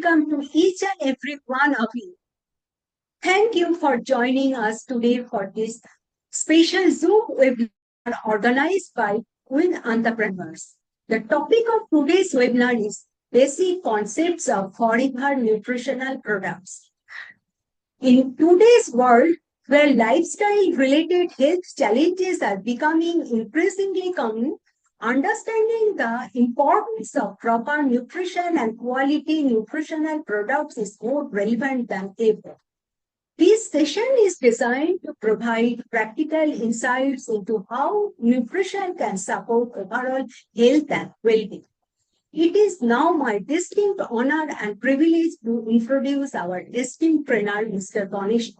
welcome to each and every one of you. Thank you for joining us today for this special Zoom webinar organized by Queen Entrepreneurs. The topic of today's webinar is Basic Concepts of Forever Nutritional Products. In today's world, where lifestyle-related health challenges are becoming increasingly common, understanding the importance of proper nutrition and quality nutritional products is more relevant than ever. This session is designed to provide practical insights into how nutrition can support overall health and well-being. It is now my distinct honor and privilege to introduce our esteemed trainer, Mr. Ganesh.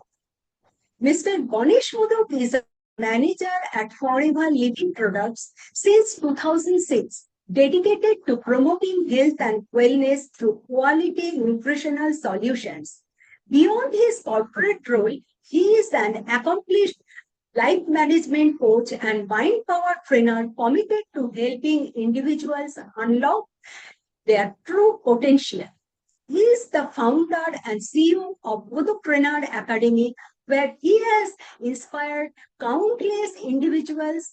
Mr. Ganesh Mudok is a manager at Forever Living Products since 2006, dedicated to promoting health and wellness through quality nutritional solutions. Beyond his corporate role, he is an accomplished life management coach and mind power trainer committed to helping individuals unlock their true potential. He is the founder and CEO of Mudok Trainer Academy, where he has inspired countless individuals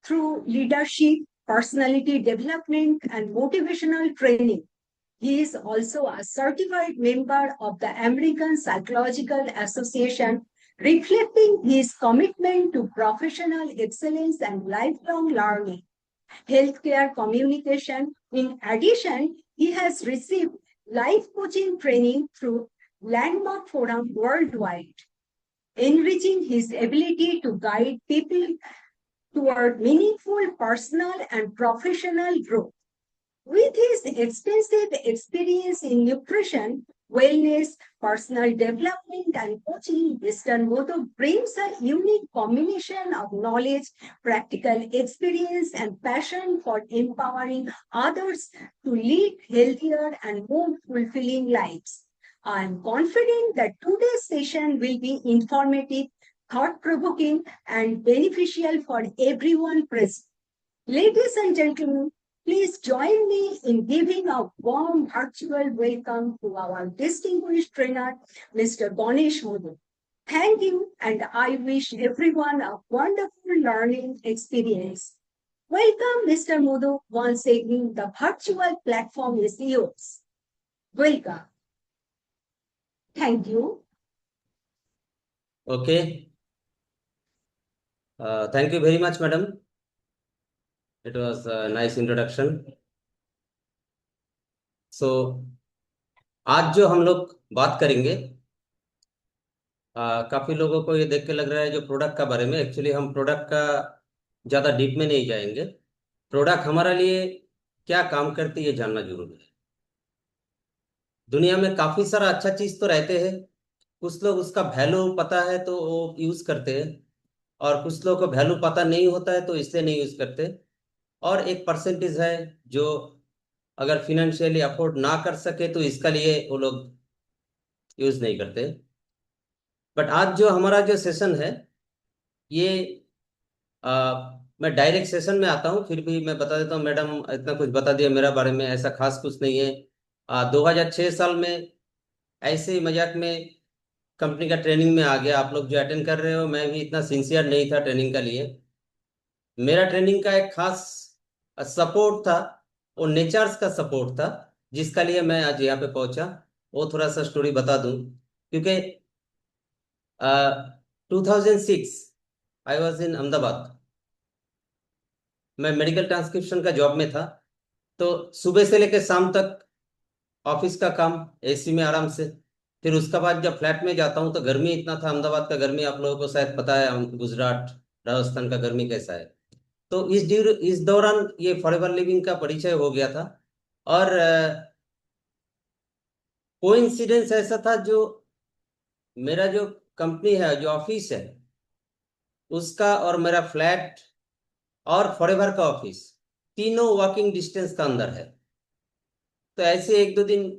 through leadership, personality development, and motivational training. He is also a certified member of the American Psychological Association, reflecting his commitment to professional excellence and lifelong learning. Healthcare communication. In addition, he has received life coaching training through Landmark Forum worldwide, enriching his ability to guide people toward meaningful personal and professional growth. With his extensive experience in nutrition, wellness, personal development, and coaching, Mr. Mudok brings a unique combination of knowledge, practical experience, and passion for empowering others to lead healthier and more fulfilling lives. I am confident that today's session will be informative, thought-provoking, and beneficial for everyone present. Ladies and gentlemen, please join me in giving a warm virtual welcome to our distinguished trainer, Mr. Ganesh Mudok. Thank you, and I wish everyone a wonderful learning experience. Welcome, Mr. Mudok. Once again, the virtual platform is yours. Welcome. Thank you. Okay. Thank you very much, madam. It was a nice introduction. So, आज जो हम लोग बात करेंगे, काफी लोगों को ये देख के लग रहा है जो प्रोडक्ट का बारे में, एक्चुअली हम प्रोडक्ट का ज़्यादा डीप में नहीं जाएंगे। प्रोडक्ट हमारा लिए क्या काम करती है जानना जरूरी है। दुनिया में काफी सारा अच्छा चीज तो रहते हैं, कुछ लोग उसका वैल्यू पता है तो वो यूज करते हैं, और कुछ लोग को वैल्यू पता नहीं होता है तो इसलिए नहीं यूज करते। और एक परसेंटेज है जो अगर फिनेंशियली अफोर्ड ना कर सके तो इसका लिए वो लोग यूज नहीं करते। बट आज जो हमारा जो सेशन है ये मैं डायरेक्ट सेशन में आता हूँ, फिर भी मैं बता देता हूँ, मैडम इतना कुछ बता दिया मेरा बारे में, ऐसा खास कुछ नहीं है। 2006 साल में ऐसे ही मजाक में कंपनी का ट्रेनिंग में आ गया। आप लोग जो अटेंड कर रहे हो, मैं भी इतना सिंसियर नहीं था ट्रेनिंग का लिए। मेरा ट्रेनिंग का एक खास सपोर्ट था, वो नेचर्स का सपोर्ट था, जिसका लिए मैं आज यहाँ पे पहुंचा। वो थोड़ा सा स्टोरी बता दूं, क्योंकि 2006 आई वॉज इन अहमदाबाद। मैं मेडिकल ट्रांसक्रिप्शन का जॉब में था, तो सुबह से लेकर शाम तक ऑफिस का काम एसी में आराम से। फिर उसका बाद जब फ्लैट में जाता हूँ तो गर्मी इतना था, अहमदाबाद का गर्मी आप लोगों को शायद पता है, गुजरात राजस्थान का गर्मी कैसा है। तो इस दौरान ये फॉरएवर लिविंग का परिचय हो गया था। और कोइंसिडेंस ऐसा था, जो मेरा जो कंपनी है, जो ऑफिस है, उसका और मेरा फ्लैट और फॉरएवर का ऑफिस तीनों वॉकिंग डिस्टेंस का अंदर है। तो ऐसे एक दो दिन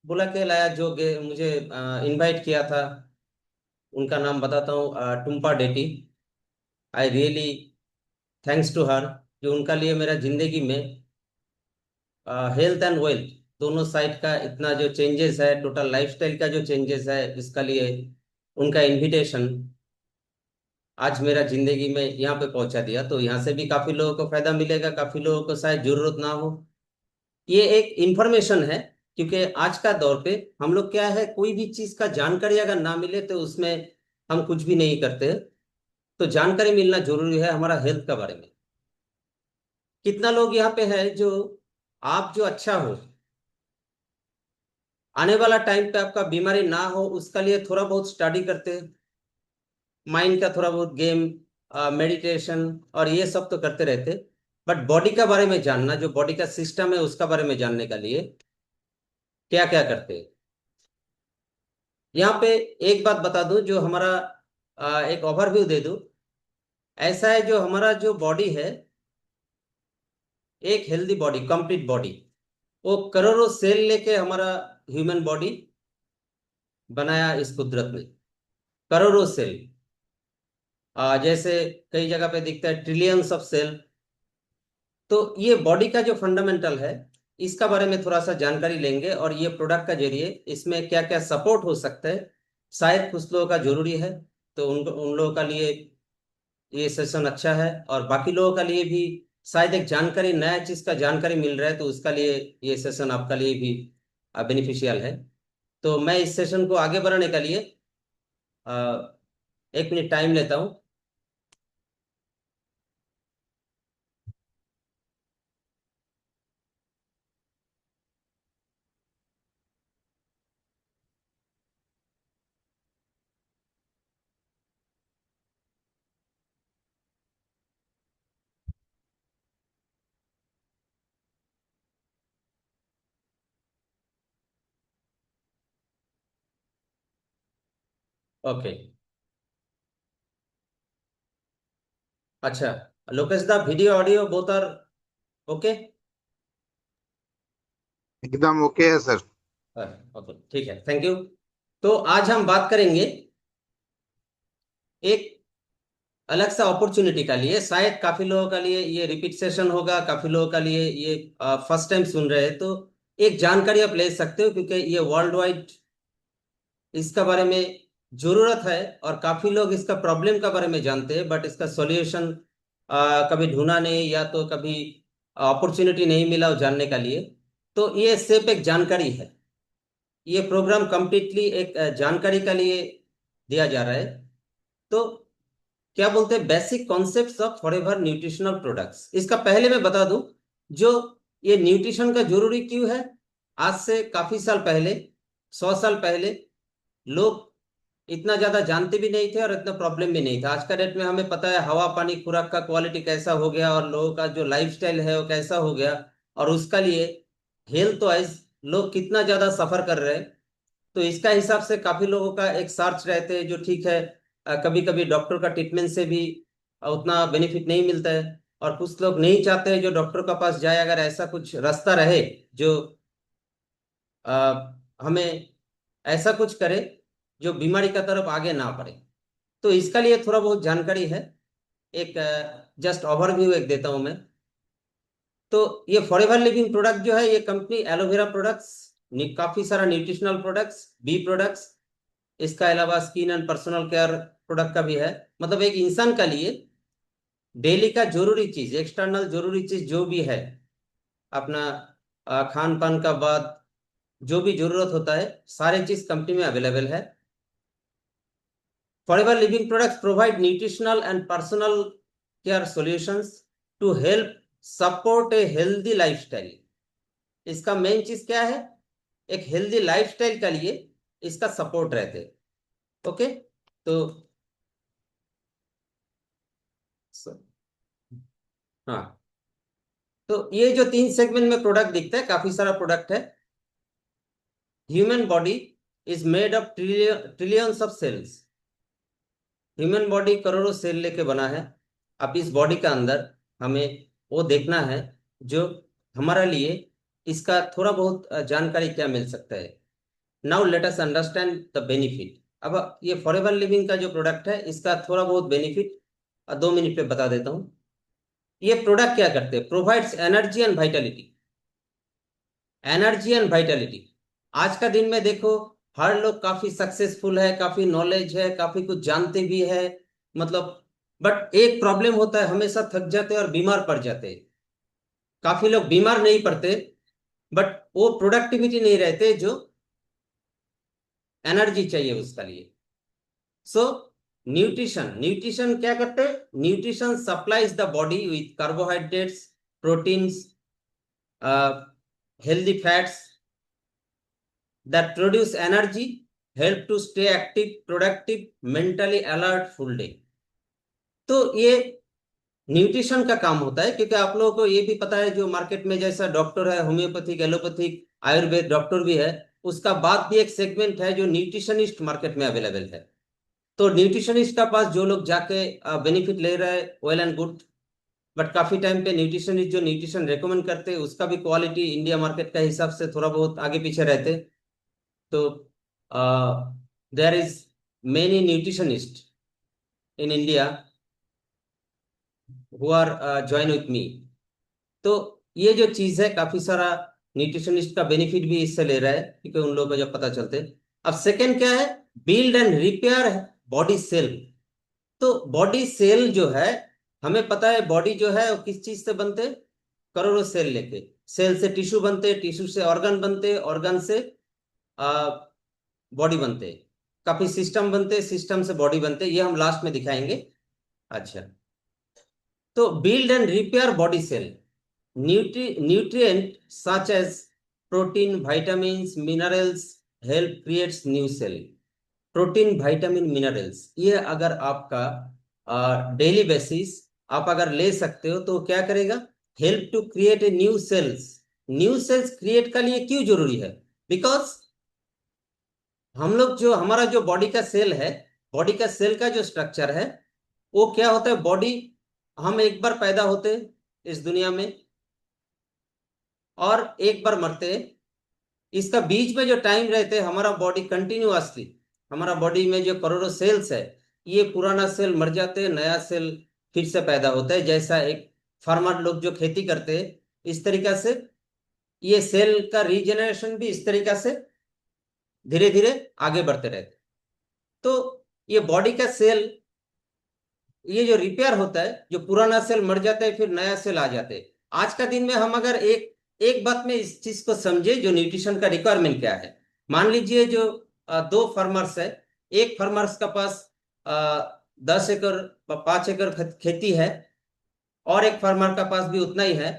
बुला के लाया, जो मुझे इनवाइट किया था, उनका नाम बताता हूँ, Tumpa Deti. I really thanks to her, जो उनका लिए मेरा जिंदगी में हेल्थ एंड वेल्थ दोनों साइड का इतना जो चेंजेस है, टोटल लाइफस्टाइल का जो चेंजेस है, इसका लिए उनका इनविटेशन आज मेरा जिंदगी में यहाँ पे पहुंचा दिया। तो यहाँ से भी काफी लोगों को फायदा मिलेगा, काफी लोगों को शायद जरूरत ना हो। ये एक इंफॉर्मेशन है, क्योंकि आज का दौर पे हम लोग क्या है, कोई भी चीज का जानकारी अगर ना मिले तो उसमें हम कुछ भी नहीं करते। तो जानकारी मिलना जरूरी है हमारा हेल्थ का बारे में। कितना लोग यहाँ पे है जो आप जो अच्छा हो, आने वाला टाइम पे आपका बीमारी ना हो, उसका लिए थोड़ा बहुत स्टडी करते हैं, माइंड का थोड़ा बहुत गेम, मेडिटेशन और ये सब तो करते रहते। बट बॉडी का बारे में जानना, जो बॉडी का सिस्टम है उसका बारे में जानने का लिए क्या क्या करते हैं। यहाँ पे एक बात बता दूं, जो हमारा एक ओवरव्यू दे दूं। ऐसा है, जो हमारा जो बॉडी है, एक हेल्दी बॉडी, कंप्लीट बॉडी, वो करोड़ों सेल लेके हमारा ह्यूमन बॉडी बनाया इस कुदरत ने। करोड़ों सेल, जैसे कई जगह पे दिखता है ट्रिलियंस ऑफ सेल। तो ये बॉडी का जो फंडामेंटल है, इसका बारे में थोड़ा सा जानकारी लेंगे, और ये प्रोडक्ट का जरिए इसमें क्या क्या सपोर्ट हो सकता है, शायद कुछ लोगों का जरूरी है। तो उन लोगों का लिए ये सेशन अच्छा है, और बाकी लोगों का लिए भी शायद एक जानकारी, नया चीज का जानकारी मिल रहा है, तो उसका लिए ये सेशन आपका लिए भी बेनिफिशियल है। तो मैं इस सेशन को आगे बढ़ाने का लिए अ, 1 मिनट टाइम लेता हूँ। ओके, अच्छा। लोकेश दा, video audio both are okay? एकदम ओके है सर। ओके, ठीक है, थैंक यू। तो आज हम बात करेंगे एक अलग सा अपॉर्चुनिटी का लिए। शायद काफी लोगों का लिए ये रिपीट सेशन होगा, काफी लोगों का लिए ये फर्स्ट टाइम सुन रहे हैं। तो एक जानकारी आप ले सकते हो, क्योंकि ये वर्ल्ड वाइड इसका बारे में जरूरत है, और काफी लोग इसका प्रॉब्लम का बारे में जानते हैं, बट इसका सॉल्यूशन कभी ढूंढा नहीं, या तो कभी अपॉर्चुनिटी नहीं मिला वो जानने का लिए। तो ये सिर्फ एक जानकारी है। ये प्रोग्राम कंप्लीटली एक जानकारी का लिए दिया जा रहा है। तो क्या बोलते हैं, basic concepts of forever nutritional products. इसका पहले मैं बता दूं, जो ये न्यूट्रिशन का जरूरी क्यों है। आज से काफी साल पहले, 100 साल पहले, लोग इतना ज्यादा जानते भी नहीं थे और इतना प्रॉब्लम भी नहीं था। आज का डेट में हमें पता है हवा पानी खुराक का क्वालिटी कैसा हो गया, और लोगों का जो लाइफस्टाइल है वो कैसा हो गया, और उसका लिए हेल्थ वाइज लोग कितना ज्यादा सफर कर रहे हैं। तो इसका हिसाब से काफी लोगों का एक सर्च रहते हैं, जो ठीक है, कभी कभी डॉक्टर का ट्रीटमेंट से भी उतना बेनिफिट नहीं मिलता है, और कुछ लोग नहीं चाहते हैं जो डॉक्टर के पास जाए, अगर ऐसा कुछ रास्ता रहे जो हमें ऐसा कुछ करे जो बीमारी का तरफ आगे ना बढ़े। तो इसका लिए थोड़ा बहुत जानकारी है, एक जस्ट ओवरव्यू एक देता हूं मैं। तो ये फॉरएवर लिविंग प्रोडक्ट जो है, ये कंपनी एलोवेरा प्रोडक्ट्स, काफी सारा न्यूट्रिशनल प्रोडक्ट्स, बी प्रोडक्ट्स, इसका अलावा skin and personal care product का भी है। मतलब एक इंसान का लिए डेली का जरूरी चीज, एक्सटर्नल जरूरी चीज जो भी है, अपना खान पान का बाद जो भी जरूरत होता है, सारे चीज कंपनी में अवेलेबल है। Forever Living products provide nutritional and personal care solutions to help support a healthy lifestyle. इसका मेन चीज क्या है, एक हेल्दी लाइफस्टाइल का लिए इसका सपोर्ट रहते हैं। ओके, तो हाँ, तो ये जो 3 सेगमेंट में प्रोडक्ट दिखता है, काफी सारा प्रोडक्ट है। Human body is made of trillions of cells. Human body करोड़ों सेल लेके बना है। अब इस बॉडी का अंदर हमें वो देखना है जो हमारा लिए इसका थोड़ा बहुत जानकारी क्या मिल सकता है। Now let us understand the benefit. अब ये फॉरएवर लिविंग का जो प्रोडक्ट है, इसका थोड़ा बहुत बेनिफिट 2 मिनट पे बता देता हूँ। ये प्रोडक्ट क्या करते हैं, provides energy and Vitality. Energy and Vitality. आज का दिन में देखो, हर लोग काफी सक्सेसफुल है, काफी नॉलेज है, काफी कुछ जानते भी है, मतलब, बट एक प्रॉब्लम होता है, हमेशा थक जाते हैं और बीमार पड़ जाते हैं। काफी लोग बीमार नहीं पड़ते, बट वो प्रोडक्टिविटी नहीं रहते जो एनर्जी चाहिए उसका लिए। सो न्यूट्रिशन, न्यूट्रिशन क्या करते हैं? Nutrition supplies the body with carbohydrates, proteins, healthy fats that produce energy, help to stay active, productive, mentally alert full day। तो ये न्यूट्रिशन का काम होता है, क्योंकि आप लोगों को ये भी पता है, जो मार्केट में जैसा डॉक्टर है, होम्योपैथिक, एलोपैथिक, आयुर्वेद डॉक्टर भी है, उसका बाद भी एक सेगमेंट है जो न्यूट्रिशनिस्ट मार्केट में अवेलेबल है। तो न्यूट्रिशनिस्ट का पास जो लोग जाके बेनिफिट ले रहे हैं, वेल एंड गुड, बट काफी टाइम पे न्यूट्रिशनिस्ट जो न्यूट्रिशन रेकमेंड करते हैं उसका भी क्वालिटी इंडिया मार्केट का हिसाब से थोड़ा बहुत आगे पीछे रहते। तो there is many nutritionist in India who are join with me. तो ये जो चीज है, काफी सारा न्यूट्रिशनिस्ट का बेनिफिट भी इससे ले रहा है, क्योंकि उन लोगों को जब पता चलते। अब सेकेंड क्या है? Build and repair body cell. तो बॉडी सेल जो है, हमें पता है बॉडी जो है वो किस चीज से बनते? करोड़ों सेल लेके, सेल से टिश्यू बनते, टिश्यू से ऑर्गन बनते, ऑर्गन से बॉडी बनते, काफी सिस्टम बनते, सिस्टम से बॉडी बनते, ये हम लास्ट में दिखाएंगे। अच्छा, तो build and repair body cell, nutrient such as protein, vitamins, minerals help creates new cell. Protein, vitamin, minerals, ये अगर आपका डेली बेसिस आप अगर ले सकते हो तो क्या करेगा? Help to create a new cells. New cells create के लिए क्यों जरूरी है? बिकॉज हम लोग जो हमारा जो बॉडी का सेल है, बॉडी का सेल का जो स्ट्रक्चर है, वो क्या होता है? बॉडी, हम एक बार पैदा होते इस दुनिया में और एक बार मरते, इसका बीच में जो टाइम रहते हमारा बॉडी कंटिन्यूअसली, हमारा बॉडी में जो करोड़ों सेल्स है, ये पुराना सेल मर जाते हैं, नया सेल फिर से पैदा होता है। जैसा एक फार्मर लोग जो खेती करते हैं, इस तरीका से ये सेल का रीजेनरेशन भी इस तरीका से धीरे धीरे आगे बढ़ते रहते। तो ये बॉडी का सेल, ये जो रिपेयर होता है, जो पुराना सेल मर जाता है फिर नया सेल आ जाते हैं। आज का दिन में हम अगर एक एक बात में इस चीज को समझे, जो न्यूट्रिशन का रिक्वायरमेंट क्या है। मान लीजिए जो दो फार्मर्स है, एक फार्मर्स का पास 10 एकड़ 5 एकड़ खेती है, और एक फार्मर का पास भी उतना ही है।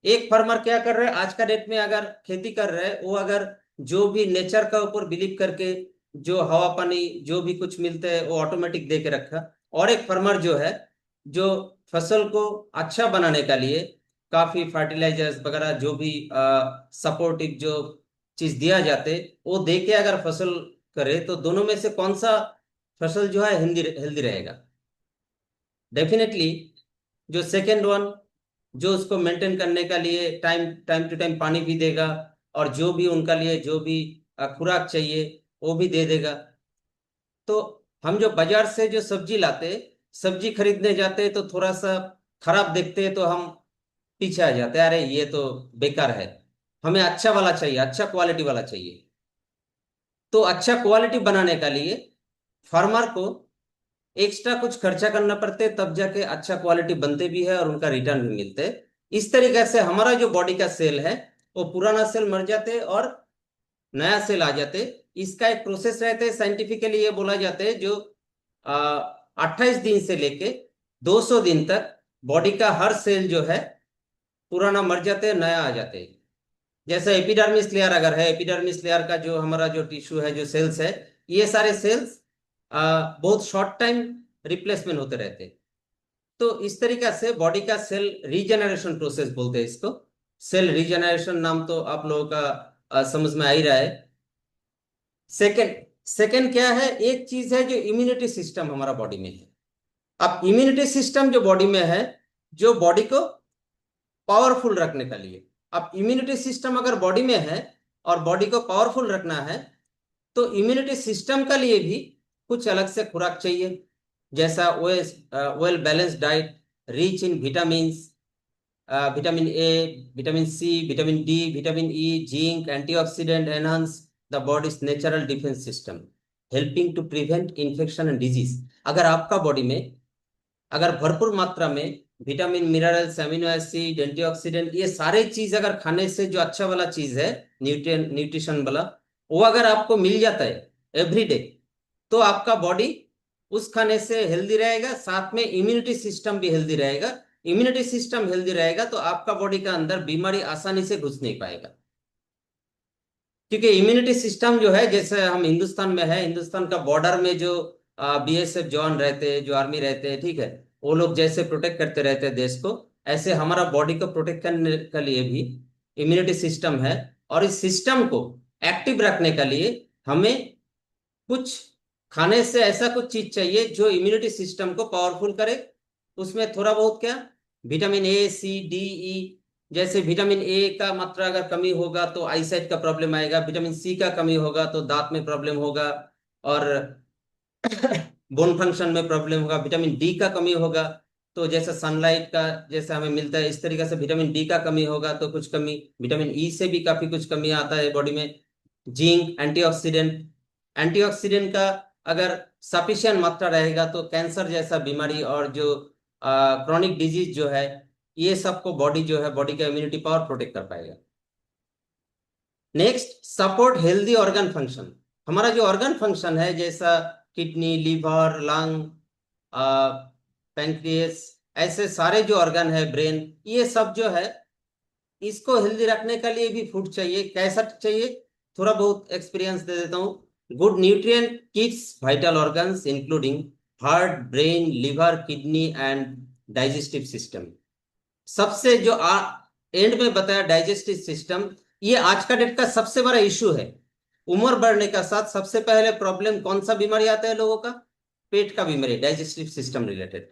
एक फार्मर क्या कर रहे हैं आज का डेट में, अगर खेती कर रहे हैं, वो अगर जो भी नेचर का ऊपर बिलीव करके जो हवा पानी जो भी कुछ मिलते हैं वो ऑटोमेटिक दे के रखा। और एक फार्मर जो है, जो फसल को अच्छा बनाने का लिए काफी फर्टिलाइजर्स वगैरह जो भी सपोर्टिव जो चीज दिया जाते, वो दे के अगर फसल करे, तो दोनों में से कौन सा फसल जो है हेल्दी हेल्दी रहेगा? डेफिनेटली जो सेकेंड वन, जो उसको मेंटेन करने का लिए टाइम टाइम टू टाइम पानी भी देगा, और जो भी उनका लिए जो भी खुराक चाहिए वो भी दे देगा। तो हम जो बाजार से जो सब्जी लाते, सब्जी खरीदने जाते तो थोड़ा सा खराब देखते तो हम पीछे आ जाते, अरे ये तो बेकार है, हमें अच्छा वाला चाहिए, अच्छा क्वालिटी वाला चाहिए। तो अच्छा क्वालिटी बनाने का लिए फार्मर को एक्स्ट्रा कुछ खर्चा करना पड़ते, तब जाके अच्छा क्वालिटी बनते भी है और उनका रिटर्न भी मिलते। इस तरीके से हमारा जो बॉडी का सेल है, वो पुराना सेल मर जाते और नया सेल आ जाते। इसका एक प्रोसेस रहता है, साइंटिफिकली ये बोला जाता है, जो 28 दिन से लेके 200 दिन तक बॉडी का हर सेल जो है पुराना मर जाते, नया आ जाते। जैसे एपिडर्मिस लेयर अगर है, एपिडर्मिस लेयर का जो हमारा जो टिश्यू है, जो सेल्स है, ये सारे सेल्स बहुत शॉर्ट टाइम रिप्लेसमेंट होते रहते। तो इस तरीका से बॉडी का सेल रीजनरेशन प्रोसेस बोलते हैं इसको। सेल रीजनरेशन नाम तो आप लोगों का समझ में आ ही रहा है। सेकंड सेकंड क्या है? एक चीज है जो इम्यूनिटी सिस्टम हमारा बॉडी में है। अब इम्यूनिटी सिस्टम जो बॉडी में है, जो बॉडी को पावरफुल रखने के लिए, अब इम्यूनिटी सिस्टम अगर बॉडी में है और बॉडी को पावरफुल रखना है, तो इम्यूनिटी सिस्टम के लिए भी कुछ अलग से खुराक चाहिए, जैसा well balance diet, rich in vitamins, vitamin A, vitamin C, vitamin D, vitamin E, zinc, antioxidant enhance the body's natural defense system, helping to prevent infection and disease. अगर आपका बॉडी में अगर भरपूर मात्रा में vitamin, minerals, amino acid, antioxidant, ये सारे चीज अगर खाने से जो अच्छा वाला चीज है, न्यूट्रिशन वाला, वो अगर आपको मिल जाता है एवरी डे, तो आपका बॉडी उस खाने से हेल्दी रहेगा, साथ में इम्यूनिटी सिस्टम भी हेल्दी रहेगा। इम्यूनिटी सिस्टम हेल्दी रहेगा तो आपका बॉडी का अंदर बीमारी आसानी से घुस नहीं पाएगा, क्योंकि इम्यूनिटी सिस्टम जो है, जैसे हम हिंदुस्तान में है, हिंदुस्तान का बॉर्डर में जो बीएसएफ जवान रहते हैं, जो आर्मी रहते हैं, ठीक है, वो लोग जैसे प्रोटेक्ट करते रहते हैं देश को, ऐसे हमारा बॉडी को प्रोटेक्ट करने के लिए भी इम्यूनिटी सिस्टम है। और इस सिस्टम को एक्टिव रखने के लिए हमें कुछ खाने से ऐसा कुछ चीज चाहिए जो इम्यूनिटी सिस्टम को पावरफुल करे। उसमें थोड़ा बहुत क्या, विटामिन ए, सी, डी, ई, जैसे विटामिन ए का मात्रा अगर कमी होगा तो आईसाइट का प्रॉब्लम आएगा, विटामिन सी का कमी होगा तो दांत में प्रॉब्लम होगा, और बोन फंक्शन में प्रॉब्लम होगा। विटामिन डी का कमी होगा तो जैसे सनलाइट का जैसे हमें मिलता है, इस तरीके से विटामिन डी का कमी होगा तो कुछ कमी, विटामिन ई से भी काफी कुछ कमी आता है बॉडी में। जिंक, एंटीऑक्सीडेंट, एंटीऑक्सीडेंट का अगर सफिशिएंट मात्रा रहेगा तो कैंसर जैसा बीमारी और जो क्रोनिक डिजीज जो है, ये सबको बॉडी जो है, बॉडी का इम्यूनिटी पावर प्रोटेक्ट कर पाएगा। Next, support healthy organ function. हमारा जो ऑर्गन फंक्शन है, जैसा किडनी, लीवर, लंग, पैंक्रियास, ऐसे सारे जो ऑर्गन है, ब्रेन, ये सब जो है, इसको हेल्दी रखने के लिए भी फूड चाहिए। कैसा चाहिए, थोड़ा बहुत एक्सपीरियंस दे देता हूँ। Good nutrient keeps vital organs including heart, brain, liver, kidney and digestive system. सबसे जो एंड में बताया डाइजेस्टिव सिस्टम, ये आज का डेट का सबसे बड़ा इशू है। उम्र बढ़ने का साथ सबसे पहले प्रॉब्लम कौन सा बीमारी आता है लोगों का, पेट का बीमारी, डाइजेस्टिव सिस्टम रिलेटेड।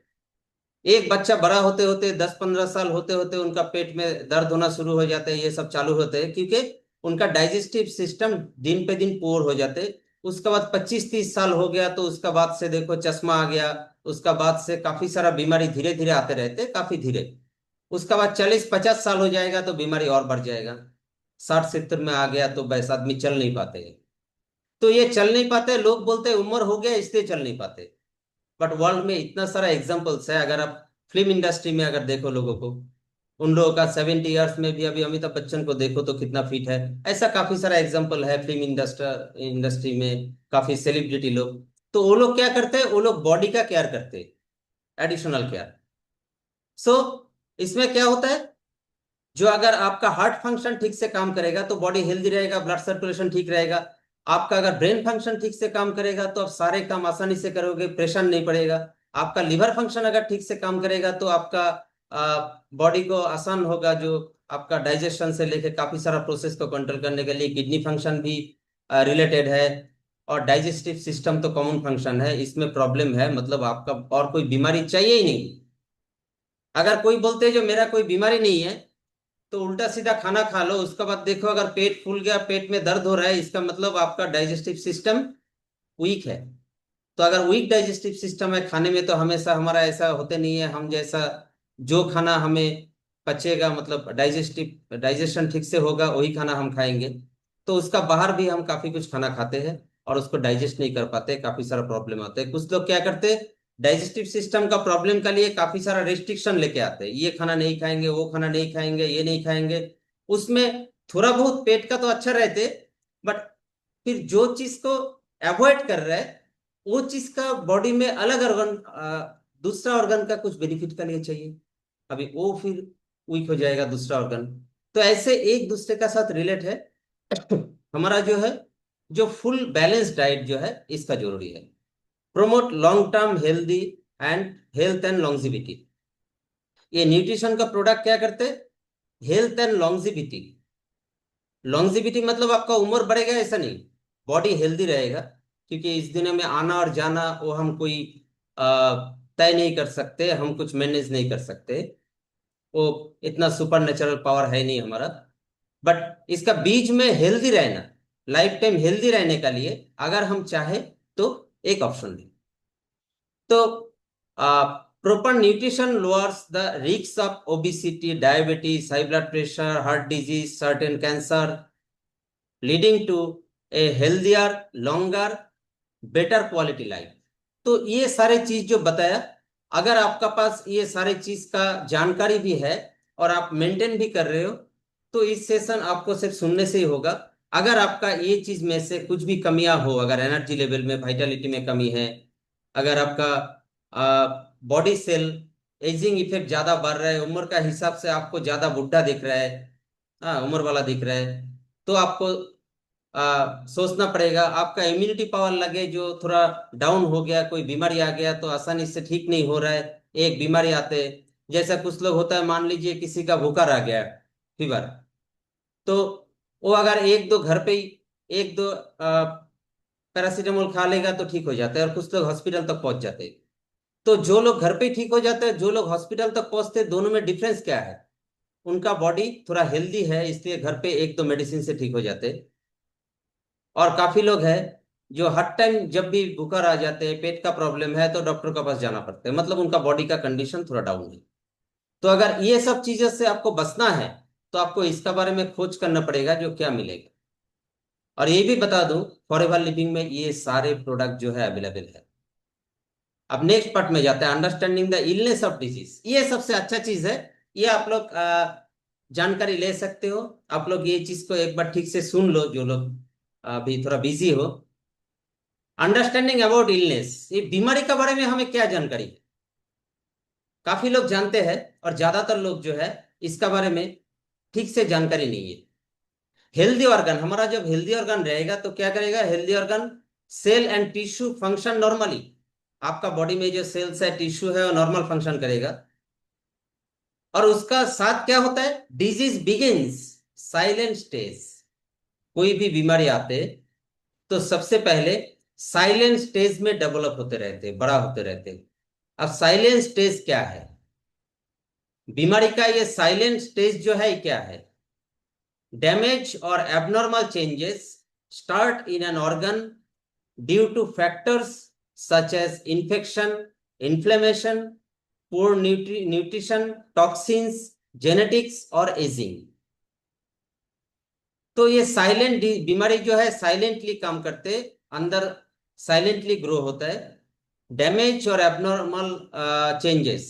एक बच्चा बड़ा होते होते 10-15 साल होते होते उनका पेट में दर्द होना शुरू हो जाता है, ये सब चालू होते हैं, क्योंकि उनका डाइजेस्टिव सिस्टम दिन पे दिन पुअर हो जाते। उसके बाद 25-30 साल हो गया तो उसका बाद से देखो चश्मा आ गया, उसका बाद से काफी सारा बीमारी धीरे धीरे आते रहते, काफी धीरे। उसका बाद 40-50 साल हो जाएगा तो बीमारी और बढ़ जाएगा। 60-70 में आ गया तो बस आदमी चल नहीं पाते। तो ये चल नहीं पाते, लोग बोलते हैं उम्र हो गया इसलिए चल नहीं पाते। बट वर्ल्ड में इतना सारा एग्जाम्पल्स है। अगर आप फिल्म इंडस्ट्री में अगर देखो लोगों को, उन लोगों का 70 ईयर्स में भी, अभी अमिताभ बच्चन को देखो तो कितना फिट है। ऐसा काफी सारा एग्जाम्पल है फिल्म इंडस्ट्री में, काफी सेलिब्रिटी लोग। तो वो लोग क्या करते हैं, वो लोग बॉडी का केयर करते हैं, एडिशनल केयर। सो इसमें क्या होता है, जो अगर आपका हार्ट फंक्शन ठीक से काम करेगा तो बॉडी हेल्दी रहेगा, ब्लड सर्कुलेशन ठीक रहेगा। आपका अगर ब्रेन फंक्शन ठीक से काम करेगा तो आप सारे काम आसानी से करोगे, प्रेशर नहीं पड़ेगा। आपका लिवर फंक्शन अगर ठीक से काम करेगा तो आपका बॉडी को आसान होगा, जो आपका डाइजेशन से लेकर काफी सारा प्रोसेस को कंट्रोल करने के लिए। किडनी फंक्शन भी रिलेटेड है, और डाइजेस्टिव सिस्टम तो कॉमन फंक्शन है। इसमें प्रॉब्लम है मतलब आपका और कोई बीमारी चाहिए ही नहीं। अगर कोई बोलते हैं जो मेरा कोई बीमारी नहीं है, तो उल्टा सीधा खाना खा लो, उसके बाद देखो अगर पेट फूल गया, पेट में दर्द हो रहा है, इसका मतलब आपका डाइजेस्टिव सिस्टम वीक है। तो अगर वीक डाइजेस्टिव सिस्टम है, खाने में तो हमेशा हमारा ऐसा होते नहीं है, हम जैसा जो खाना हमें पचेगा, मतलब डाइजेशन ठीक से होगा, वही खाना हम खाएंगे। तो उसका बाहर भी हम काफी कुछ खाना खाते हैं और उसको डाइजेस्ट नहीं कर पाते, काफी सारा प्रॉब्लम आते हैं। कुछ लोग क्या करते हैं, डाइजेस्टिव सिस्टम का प्रॉब्लम के लिए काफी सारा रेस्ट्रिक्शन लेके आते हैं, ये खाना नहीं खाएंगे, वो खाना नहीं खाएंगे, ये नहीं खाएंगे। उसमें थोड़ा बहुत पेट का तो अच्छा रहते, बट फिर जो चीज को अवॉइड कर रहा है, वो चीज का बॉडी में अलग ऑर्गन, दूसरा ऑर्गन का कुछ बेनिफिट का लिए चाहिए, अभी वो फिर वीक हो जाएगा दूसरा ऑर्गन। तो ऐसे एक दूसरे का साथ रिलेट है। हमारा जो है, जो फुल बैलेंस डाइट जो है, इसका जरूरी है। Promote long term healthy and health and longevity. ये न्यूट्रिशन का प्रोडक्ट क्या करते हैं, हेल्थ एंड लॉन्जिविटी। लॉन्जिविटी मतलब आपका उम्र बढ़ेगा ऐसा नहीं, बॉडी हेल्दी रहेगा, क्योंकि इस दुनिया में आना और जाना वो हम कोई तय नहीं कर सकते, हम कुछ मैनेज नहीं कर सकते, वो इतना सुपर नेचुरल पावर है नहीं हमारा। बट इसका बीच में हेल्दी रहना, लाइफ टाइम हेल्दी रहने का लिए अगर हम चाहे तो एक ऑप्शन है। तो proper nutrition lowers the risks of obesity, diabetes, high blood pressure, heart disease, certain cancer, leading to a healthier, longer, better quality life. तो ये सारे चीज जो बताया, अगर आपका पास ये सारे चीज का जानकारी भी है और आप मेंटेन भी कर रहे हो, तो इस सेशन आपको सिर्फ सुनने से ही होगा। अगर आपका ये चीज में से कुछ भी कमियां हो, अगर एनर्जी लेवल में, वाइटलिटी में कमी है, अगर आपका बॉडी सेल एजिंग इफेक्ट ज्यादा बढ़ रहा है, उम्र का हिसाब से आपको ज्यादा बुढ़ा दिख रहा है, हाँ उम्र वाला दिख रहा है, तो आपको सोचना पड़ेगा। आपका इम्यूनिटी पावर लगे जो थोड़ा डाउन हो गया, कोई बीमारी आ गया तो आसानी से ठीक नहीं हो रहा है, एक बीमारी आते, जैसा कुछ लोग होता है, मान लीजिए किसी का बुखार आ गया, फीवर, तो वो अगर एक दो घर पे ही एक दो पैरासीटामोल खा लेगा तो ठीक हो जाता है, और कुछ लोग हॉस्पिटल तक पहुंच जाते हैं। तो जो लोग घर पे ठीक हो जाते हैं, जो लोग हॉस्पिटल तक पहुंचते हैं, दोनों में डिफरेंस क्या है? उनका बॉडी थोड़ा हेल्दी है, इसलिए घर पे एक दो मेडिसिन से ठीक हो जाते हैं। और काफी लोग हैं जो हर टाइम जब भी बुखार आ जाते हैं, पेट का प्रॉब्लम है, तो डॉक्टर के पास जाना पड़ता है, मतलब उनका बॉडी का कंडीशन थोड़ा डाउन है। तो अगर ये सब चीजों से आपको बचना है, तो आपको इसका बारे में खोज करना पड़ेगा जो क्या मिलेगा। और ये भी बता दूं, फॉरएवर लिविंग में ये सारे प्रोडक्ट जो है अवेलेबल है। अब नेक्स्ट पार्ट में जाते हैं, understanding the illness of disease. ये सबसे अच्छा चीज है, ये आप लोग जानकारी ले सकते हो। आप लोग ये चीज को एक बार ठीक से सुन लो, जो लोग अभी थोड़ा बिजी हो। अंडरस्टैंडिंग अबाउट इलनेस, ये बीमारी के बारे में हमें क्या जानकारी है? काफी लोग जानते हैं, और ज्यादातर लोग जो है इसका बारे में ठीक से जानकारी नहीं है। हेल्दी ऑर्गन, हमारा जब हेल्दी ऑर्गन रहेगा तो क्या करेगा? Healthy organ cell and tissue function normally. आपका बॉडी में जो सेल्स है, टिश्यू है, वो नॉर्मल फंक्शन करेगा। और उसका साथ क्या होता है? Disease begins silent stage. कोई भी बीमारी आते तो सबसे पहले साइलेंट स्टेज में डेवलप होते रहते, बड़ा होते रहते। अब साइलेंट स्टेज क्या है? बीमारी का ये साइलेंट स्टेज जो है क्या है? डैमेज और abnormal changes start in an organ due to factors such as infection, inflammation, poor nutrition, toxins, genetics और एजिंग। तो ये साइलेंट बीमारी जो है साइलेंटली काम करते, अंदर साइलेंटली ग्रो होता है। डैमेज और एबनॉर्मल चेंजेस,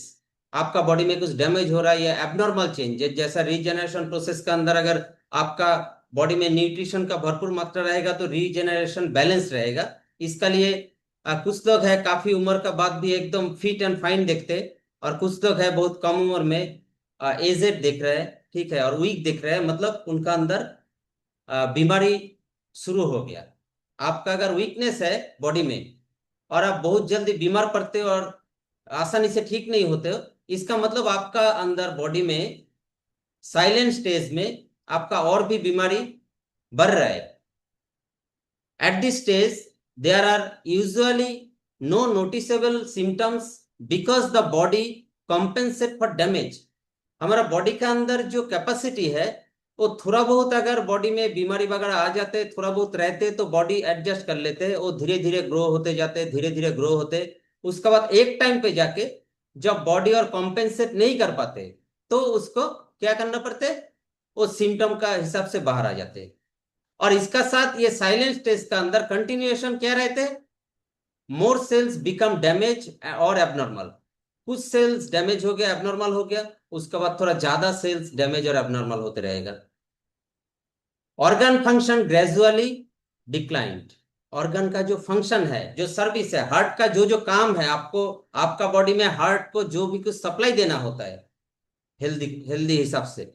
आपका बॉडी में कुछ डैमेज हो रहा है या एबनॉर्मल चेंजेस, जैसा रीजनरेशन प्रोसेस का अंदर अगर आपका बॉडी में न्यूट्रिशन का भरपूर मात्रा रहेगा तो रीजनरेशन बैलेंस रहेगा। इसका लिए कुछ लोग है काफी उम्र का बाद भी एकदम फिट एंड फाइन दिखते, और कुछ लोग है बहुत कम उम्र में एजेड दिख रहे हैं, ठीक है, और वीक दिख रहे हैं, मतलब उनका अंदर बीमारी शुरू हो गया। आपका अगर वीकनेस है बॉडी में और आप बहुत जल्दी बीमार पड़ते हो और आसानी से ठीक नहीं होते हो, इसका मतलब आपका अंदर बॉडी में साइलेंट स्टेज में आपका और भी बीमारी बढ़ रहा है। At this stage there are usually no noticeable symptoms because the body compensate for damage. हमारा बॉडी का अंदर जो कैपेसिटी है, वो थोड़ा बहुत अगर बॉडी में बीमारी वगैरह आ जाते, थोड़ा बहुत रहते, तो बॉडी एडजस्ट कर लेते हैं, वो धीरे धीरे ग्रो होते जाते, धीरे धीरे ग्रो होते। उसके बाद एक टाइम पे जाके जब बॉडी और कॉम्पेंसेट नहीं कर पाते, तो उसको क्या करना पड़ते, वो सिम्टम का हिसाब से बाहर आ जाते। और इसका साथ ये साइलेंट स्टेज का अंदर कंटिन्यूएशन क्या रहते, मोर सेल्स बिकम डैमेज और एबनॉर्मल। कुछ सेल्स डैमेज हो गया, एबनॉर्मल हो गया, उसके बाद थोड़ा ज्यादा सेल्स डैमेज और एबनॉर्मल होते रहेगा। Organ function gradually declined. Organ का जो फंक्शन है, जो सर्विस है, हार्ट का जो जो काम है, आपको आपका बॉडी में हार्ट को जो भी कुछ सप्लाई देना होता है हेल्दी हेल्दी हिसाब से,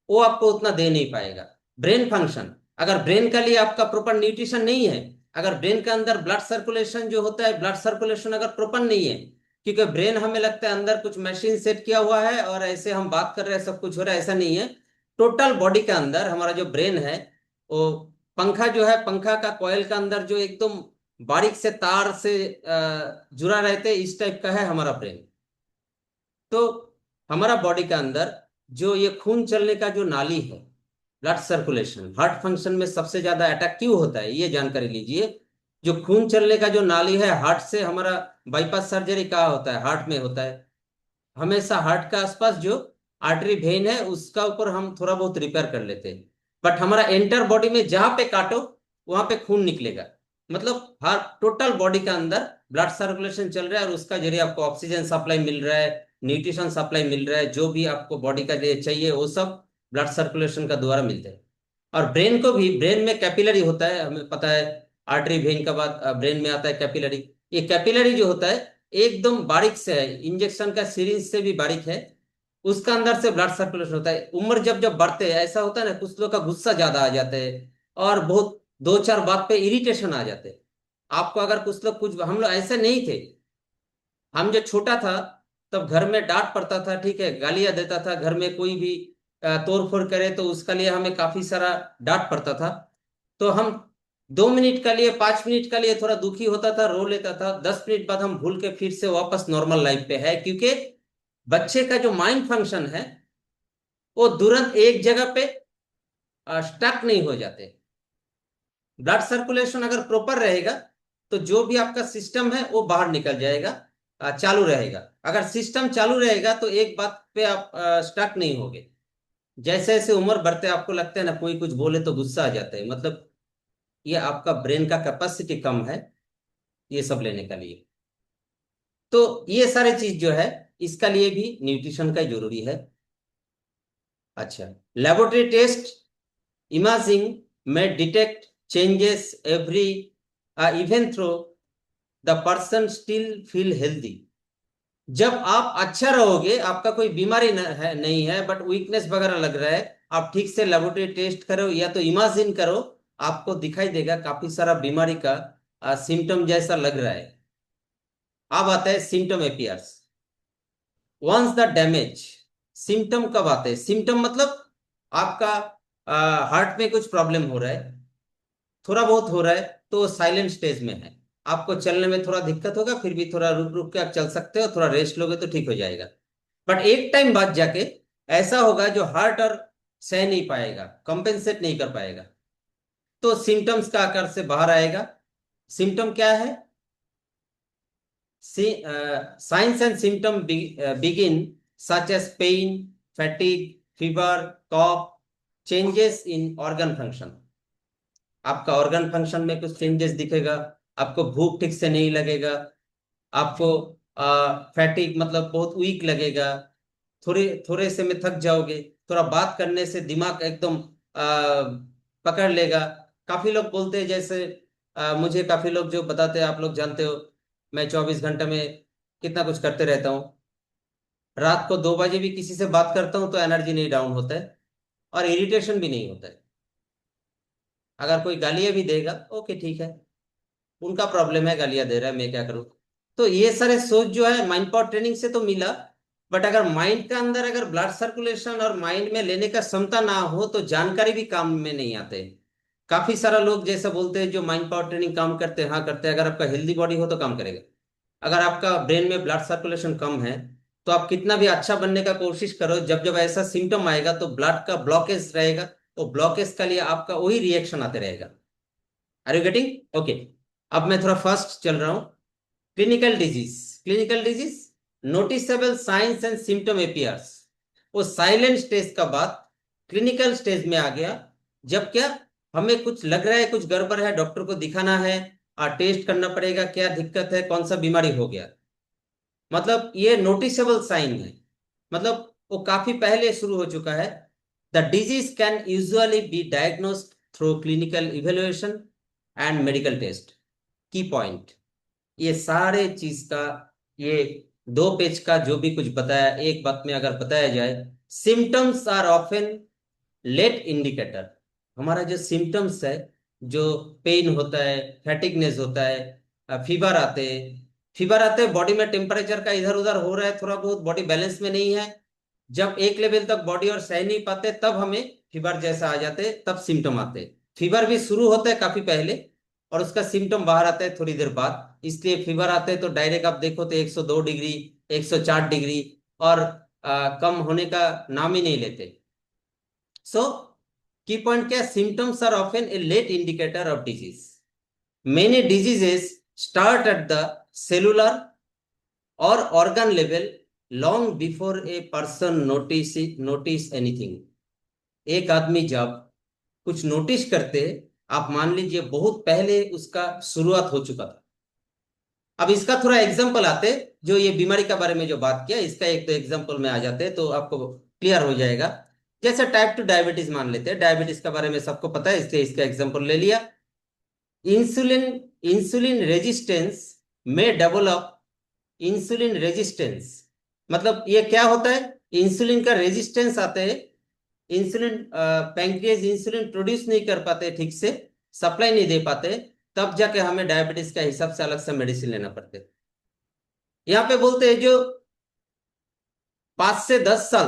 वो आपको उतना दे नहीं पाएगा। ब्रेन फंक्शन, अगर ब्रेन के लिए आपका प्रॉपर न्यूट्रिशन नहीं है, अगर ब्रेन के अंदर ब्लड सर्कुलेशन जो होता है, ब्लड सर्कुलेशन अगर प्रॉपर नहीं है, क्योंकि ब्रेन हमें लगता है अंदर कुछ मशीन सेट किया हुआ है और ऐसे हम बात कर रहे हैं सब कुछ हो रहा है, ऐसा नहीं है। टोटल बॉडी के अंदर हमारा जो ब्रेन है, वो पंखा जो है, पंखा का कॉइल का अंदर जो एकदम बारीक से तार से जुड़ा रहते, इस टाइप का है हमारा ब्रेन। तो हमारा बॉडी के अंदर जो ये खून चलने का जो नाली है, ब्लड सर्कुलेशन, हार्ट फंक्शन में सबसे ज्यादा अटैक क्यों होता है ये जानकारी लीजिए। जो खून चलने का जो नाली है हार्ट से, हमारा बाईपास सर्जरी कहाँ होता है? हार्ट में होता है। हमेशा हार्ट का आसपास जो आर्टरी वेन है उसका ऊपर हम थोड़ा बहुत रिपेयर कर लेते हैं। बट हमारा एंटर बॉडी में जहां पे काटो वहां पे खून निकलेगा। मतलब हर टोटल बॉडी के अंदर ब्लड सर्कुलेशन चल रहा है और उसका जरिए आपको ऑक्सीजन सप्लाई मिल रहा है, न्यूट्रिशन सप्लाई मिल रहा है, जो भी आपको बॉडी का लिए चाहिए वो सब ब्लड सर्कुलेशन का द्वारा मिलता है। और ब्रेन को भी, ब्रेन में कैपिलरी होता है, हमें पता है। आर्टरी वेन का बाद ब्रेन में आता है कैपिलरी। ये कैपिलरी जो होता है एकदम बारीक से है, इंजेक्शन का सिरिंज से भी बारीक है। उसका अंदर से ब्लड सर्कुलेशन होता है। उम्र जब जब बढ़ते हैं ऐसा होता है ना, कुछ लोग का गुस्सा ज्यादा आ जाता है और बहुत दो चार बात पे इरिटेशन आ जाते हैं। आपको अगर कुछ लोग, कुछ हम लोग ऐसे नहीं थे। हम जब छोटा था तब घर में डांट पड़ता था, ठीक है, गालियां देता था, घर में कोई भी तोड़ फोड़ करे तो उसका लिए हमें काफी सारा डांट पड़ता था। तो हम 2 मिनट का लिए, 5 मिनट का लिए थोड़ा दुखी होता था, रो लेता था। 10 मिनट बाद हम भूल के फिर से वापस नॉर्मल लाइफ पे है, क्योंकि बच्चे का जो माइंड फंक्शन है वो तुरंत एक जगह पे स्टक नहीं हो जाते। ब्लड सर्कुलेशन अगर प्रॉपर रहेगा तो जो भी आपका सिस्टम है वो बाहर निकल जाएगा, चालू रहेगा। अगर सिस्टम चालू रहेगा तो एक बात पे आप स्टक नहीं होगे। जैसे जैसे उम्र बढ़ते आपको लगता है ना, कोई कुछ बोले तो गुस्सा आ जाता है, मतलब ये आपका ब्रेन का कैपेसिटी कम है ये सब लेने का लिए। तो ये सारे चीज जो है इसका लिए भी न्यूट्रिशन का जरूरी है। अच्छा, लेबोरेटरी टेस्ट इमेजिंग में detect changes every even throw the person still feel healthy. जब आप अच्छा रहोगे, आपका कोई बीमारी नहीं है, बट वीकनेस वगैरह लग रहा है, आप ठीक से लेबोरेटरी टेस्ट करो या तो इमेजिन करो, आपको दिखाई देगा काफी सारा बीमारी का सिम्टम जैसा लग रहा है। अब आता है symptom appears once the damage. Symptom कब आते हैं? सिम्टम मतलब आपका हार्ट में कुछ प्रॉब्लम हो रहा है, थोड़ा बहुत हो रहा है, तो साइलेंट स्टेज में है। आपको चलने में थोड़ा दिक्कत होगा, फिर भी थोड़ा रुक रुक के आप चल सकते हो, थोड़ा रेस्ट लोगे तो ठीक हो जाएगा। बट एक टाइम बाद जाके ऐसा होगा जो हार्ट और सह नहीं पाएगा, कंपेंसेट नहीं कर पाएगा, तो सिम्टम्स का आकार से बाहर आएगा। सिम्टम क्या है? Signs and symptoms begin such as pain, fatigue, fever, cough, changes in organ function. आपका ऑर्गन फंक्शन में कुछ चेंजेस दिखेगा, आपको भूख ठीक से नहीं लगेगा, आपको फैटिक मतलब बहुत वीक लगेगा, थोड़े थोड़े से में थक जाओगे, थोड़ा बात करने से दिमाग एकदम पकड़ लेगा। काफी लोग बोलते हैं, जैसे मुझे काफी लोग जो बताते हैं, आप लोग जानते हो, मैं 24 घंटे में कितना कुछ करते रहता हूँ। रात को 2 बजे भी किसी से बात करता हूँ तो एनर्जी नहीं डाउन होता है और इरिटेशन भी नहीं होता है। अगर कोई गालियां भी देगा, ओके ठीक है, उनका प्रॉब्लम है, गालियां दे रहा है, मैं क्या करूँ। तो ये सारे सोच जो है माइंड पावर ट्रेनिंग से तो मिला, बट अगर माइंड के अंदर अगर ब्लड सर्कुलेशन और माइंड में लेने का क्षमता ना हो तो जानकारी भी काम में नहीं आते। काफी सारा लोग जैसा बोलते हैं जो माइंड पावर ट्रेनिंग काम करते हैं, हाँ करते हैं, अगर आपका हेल्दी बॉडी हो तो काम करेगा। अगर आपका ब्रेन में ब्लड सर्कुलेशन कम है तो आप कितना भी अच्छा बनने का कोशिश करो, जब जब ऐसा सिम्टम आएगा तो ब्लड का ब्लॉकेज रहेगा, तो ब्लॉकेज का लिए आपका वही रिएक्शन आते रहेगा। Are you getting? ओके। अब मैं थोड़ा फास्ट चल रहा हूं। Clinical disease. Clinical disease, noticeable signs and symptom appears. वो साइलेंट स्टेज का बाद क्लिनिकल स्टेज में आ गया, जब क्या हमें कुछ लग रहा है, कुछ गड़बड़ है, डॉक्टर को दिखाना है और टेस्ट करना पड़ेगा, क्या दिक्कत है, कौन सा बीमारी हो गया। मतलब ये नोटिसेबल साइन है, मतलब वो काफी पहले शुरू हो चुका है। The disease can usually be diagnosed through clinical evaluation and medical test. Key point, ये सारे चीज का, ये 2 पेज का जो भी कुछ बताया, एक बात में अगर बताया जाए, symptoms are often late indicator. हमारा जो सिम्टम्स है, जो पेन होता है, फैटिकनेस होता है, फीवर आते हैं, फीवर आते हैं, बॉडी में टेम्परेचर का इधर उधर हो रहा है, थोड़ा बहुत बॉडी बैलेंस में नहीं है, जब एक लेवल तक बॉडी और सह नहीं पाते तब हमें फीवर जैसा आ जाते, तब सिम्टम आते। फीवर भी शुरू होता है काफी पहले और उसका सिम्टम बाहर आता है थोड़ी देर बाद। इसलिए फीवर आते हैं तो डायरेक्ट आप देखो तो 102 डिग्री, 104 डिग्री, और कम होने का नाम ही नहीं लेते। सो की पॉइंट क्या, symptoms are often a late indicator of disease. Many diseases start at the cellular or organ level long before a person notice anything. एक आदमी जब कुछ नोटिस करते, आप मान लीजिए बहुत पहले उसका शुरुआत हो चुका था। अब इसका थोड़ा एग्जांपल आते, जो ये बीमारी के बारे में जो बात किया, इसका एक दो एग्जांपल में आ जाते तो आपको क्लियर हो जाएगा। जैसे टाइप 2 डायबिटीज मान लेते हैं, डायबिटीज के बारे में सबको पता है, इसलिए इसका एग्जांपल ले लिया। इंसुलिन इंसुलिन रेजिस्टेंस में डेवलप। इंसुलिन रेजिस्टेंस मतलब ये क्या होता है? इंसुलिन का रेजिस्टेंस आते हैं। इंसुलिन पैंक्रियाज इंसुलिन प्रोड्यूस नहीं कर पाते ठीक से, सप्लाई नहीं दे पाते, तब जाके हमें डायबिटीज का हिसाब से अलग से मेडिसिन लेना पड़ते हैं। यहाँ पे बोलते हैं जो 5 से 10 साल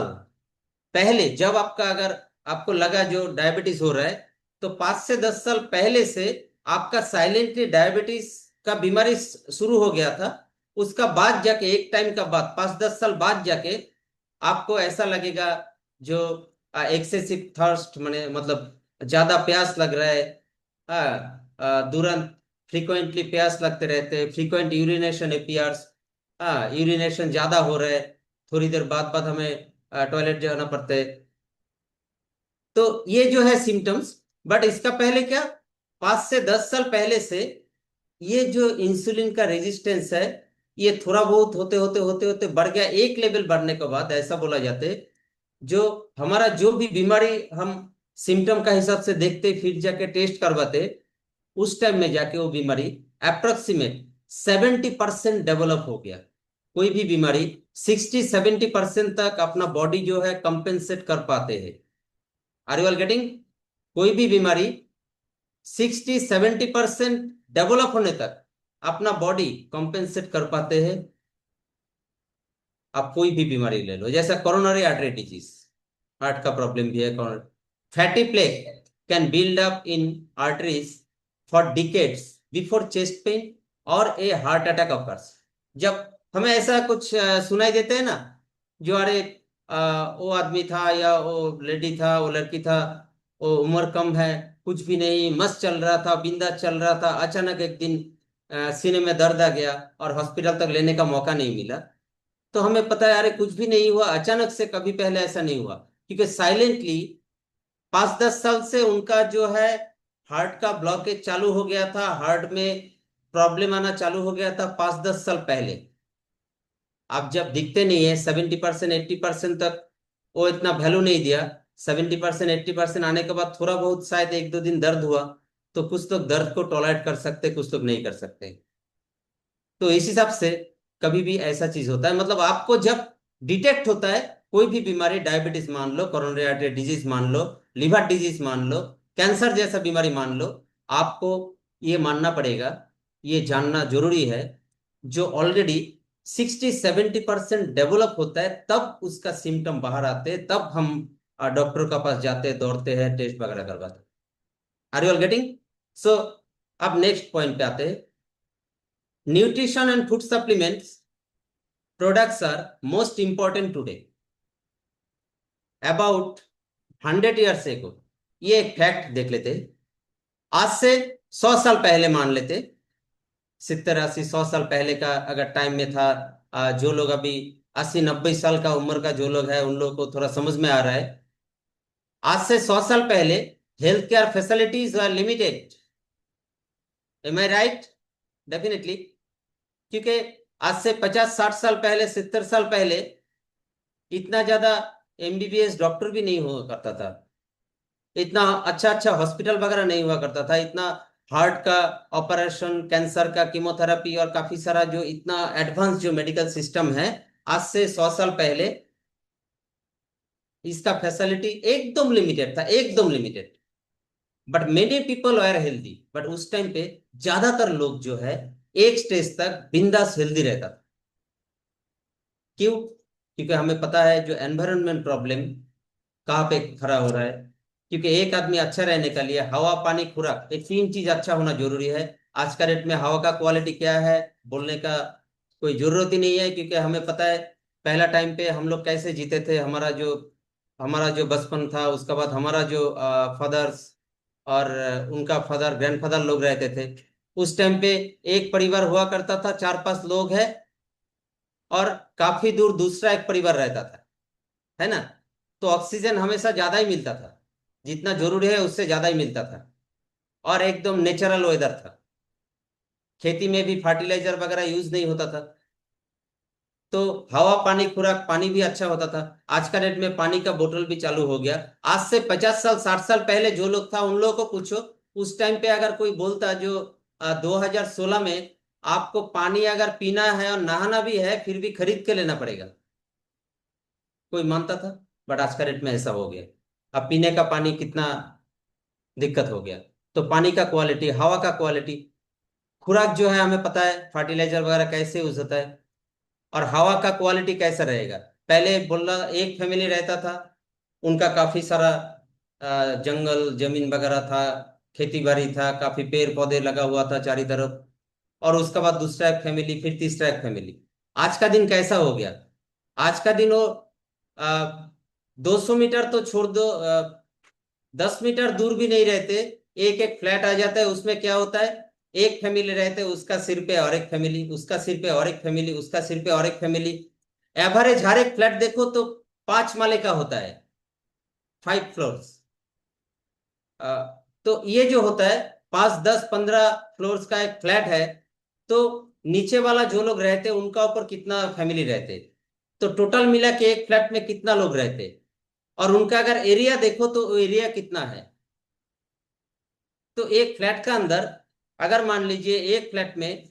पहले, जब आपका अगर आपको लगा जो डायबिटीज हो रहा है, तो 5 से 10 साल पहले से आपका साइलेंटली डायबिटीज का बीमारी शुरू हो गया था। उसका बाद जाके एक टाइम का बाद 5-10 साल बाद जाके आपको ऐसा लगेगा जो एक्सेसिव थर्स्ट, माने मतलब ज्यादा प्यास लग रहा है, तुरंत फ्रीक्वेंटली प्यास लगते रहते हैं, फ्रीक्वेंट यूरिनेशन अपीयर्स, यूरिनेशन ज्यादा हो रहा है, थोड़ी देर बाद बाद हमें टॉयलेट जाना पड़ता है। तो ये जो है सिम्टम्स। बट इसका पहले क्या, 5 से 10 साल पहले से ये जो इंसुलिन का रेजिस्टेंस है, ये थोड़ा बहुत होते होते होते होते बढ़ गया। एक लेवल बढ़ने के बाद ऐसा बोला जाता है, जो हमारा जो भी बीमारी हम सिम्टम का हिसाब से देखते फिर जाके टेस्ट करवाते, उस टाइम में जाके वो बीमारी अप्रोक्सीमेट 70% डेवलप हो गया। कोई भी बीमारी 60-70% तक अपना बॉडी जो है कंपेंसेट कर पाते हैं। Are you all getting? कोई भी बीमारी 60-70% डेवलप होने तक अपना बॉडी कंपेंसेट कर पाते हैं। आप कोई भी बीमारी ले लो, जैसा कोरोनरी आर्टरी डिजीज, हार्ट का प्रॉब्लम भी है। Fatty plaque can build up in arteries for decades before chest pain और ए हार्ट अटैक ऑकर्स। जब हमें ऐसा कुछ सुनाई देते हैं ना, जो अरे वो आदमी था या वो लेडी था, वो लड़की था, वो उम्र कम है, कुछ भी नहीं, मस्त चल रहा था, बिंदास चल रहा था, अचानक एक दिन सीने में दर्द आ गया और हॉस्पिटल तक लेने का मौका नहीं मिला। तो हमें पता है अरे कुछ भी नहीं हुआ, अचानक से, कभी पहले ऐसा नहीं हुआ, क्योंकि साइलेंटली 5-10 साल से उनका जो है हार्ट का ब्लॉकेज चालू हो गया था, हार्ट में प्रॉब्लम आना चालू हो गया था 5-10 साल पहले। आप जब दिखते नहीं है 70% 80% तक, वो इतना वैल्यू नहीं दिया। 70% 80% आने के बाद थोड़ा बहुत शायद एक दो दिन दर्द हुआ, तो कुछ लोग दर्द को टॉलरेट कर सकते, कुछ लोग नहीं कर सकते। तो इस हिसाब से कभी भी ऐसा चीज होता है, मतलब आपको जब डिटेक्ट होता है कोई भी बीमारी, डायबिटीज मान लो, कोरोनरी आर्टरी डिजीज मान लो, लिवर डिजीज मान लो, कैंसर जैसा बीमारी मान लो, आपको ये मानना पड़ेगा, ये जानना जरूरी है, जो ऑलरेडी 60-70% डेवलप होता है तब उसका सिम्टम बाहर आते हैं, तब हम डॉक्टर के पास जाते हैं, दौड़ते हैं, टेस्ट वगैरह करवाते हैं। Are you all getting? So अब नेक्स्ट पॉइंट पे आते हैं। Nutrition and food supplements products are most important today. About 100 years ago, ये एक फैक्ट देख लेते, आज से 100 साल पहले मान लेते, 70-80-100 साल पहले का अगर टाइम में था, जो लोग अभी 80-90 साल का उम्र का जो लोग हैं उन लोगों को थोड़ा समझ में आ रहा है। आज से 100 साल पहले health care facilities are limited. Am I right? Definitely. क्योंकि आज से 50-60 साल पहले, 70 साल पहले इतना ज्यादा एमबीबीएस डॉक्टर भी नहीं हुआ करता था, इतना अच्छा अच्छा हॉस्पिटल वगैरह नहीं हुआ करता था, इतना हार्ट का ऑपरेशन, कैंसर का कीमोथेरेपी और काफी सारा जो इतना एडवांस जो मेडिकल सिस्टम है, आज से 100 साल पहले इसका फैसिलिटी एकदम लिमिटेड था, एकदम limited. But many people are healthy. But उस टाइम पे ज्यादातर लोग जो है एक स्टेज तक बिंदास हेल्दी रहता था। क्यों? क्योंकि हमें पता है जो एनवायरनमेंट प्रॉब्लम कहाँ पे खड़ा हो रहा है। क्योंकि एक आदमी अच्छा रहने के लिए हवा, पानी, खुराक, ये 3 चीज अच्छा होना जरूरी है। आज का डेट में हवा का क्वालिटी क्या है बोलने का कोई जरूरत ही नहीं है, क्योंकि हमें पता है पहला टाइम पे हम लोग कैसे जीते थे। हमारा जो बचपन था, उसके बाद हमारा जो फादर्स और उनका फादर, ग्रैंडफादर लोग रहते थे, उस टाइम पे एक परिवार हुआ करता था, 4-5 लोग है, और काफी दूर दूसरा एक परिवार रहता था, है ना। तो ऑक्सीजन हमेशा ज्यादा ही मिलता था, जितना जरूरी है उससे ज्यादा ही मिलता था, और एकदम नेचुरल वेदर था। खेती में भी फर्टिलाइजर वगैरह यूज नहीं होता था, तो हवा पानी खुराक पानी भी अच्छा होता था। आज का डेट में पानी का बोतल भी चालू हो गया। आज से 50 साल 60 साल पहले जो लोग था उन लोगों को पूछो, उस टाइम पे अगर कोई बोलता जो 2016 में आपको पानी अगर पीना है और नहाना भी है फिर भी खरीद के लेना पड़ेगा, कोई मानता था? बट आज का डेट में ऐसा हो गया। अब पीने का पानी कितना दिक्कत हो गया। तो पानी का क्वालिटी, हवा का क्वालिटी, खुराक जो है हमें पता है फर्टिलाइजर वगैरह कैसे यूज होता है, और हवा का क्वालिटी कैसा रहेगा। पहले बोल रहा एक फैमिली रहता था, उनका काफी सारा जंगल जमीन वगैरह था, खेती बाड़ी था, काफी पेड़ पौधे लगा हुआ था चारों तरफ, और उसके बाद दूसरा एक फैमिली, फिर तीसरा एक फैमिली। आज का दिन कैसा हो गया? आज का दिन वो 200 मीटर तो छोड़ दो, 10 मीटर दूर भी नहीं रहते, एक एक फ्लैट आ जाता है। उसमें क्या होता है, एक फैमिली रहते हैं, उसका सिर पे और एक फैमिली, उसका सिर पे और एक फैमिली, उसका सिर पे और एक फैमिली। एवरेज हर एक फ्लैट देखो तो 5 माले का होता है, 5 फ्लोर्स। तो ये जो होता है 5 10 15 फ्लोर्स का एक फ्लैट है, तो नीचे वाला जो लोग रहते हैं उनका ऊपर कितना फैमिली रहते, तो टोटल मिला के एक फ्लैट में कितना लोग रहते, और उनका अगर एरिया देखो तो एरिया कितना है। तो एक फ्लैट का अंदर अगर मान लीजिए एक फ्लैट में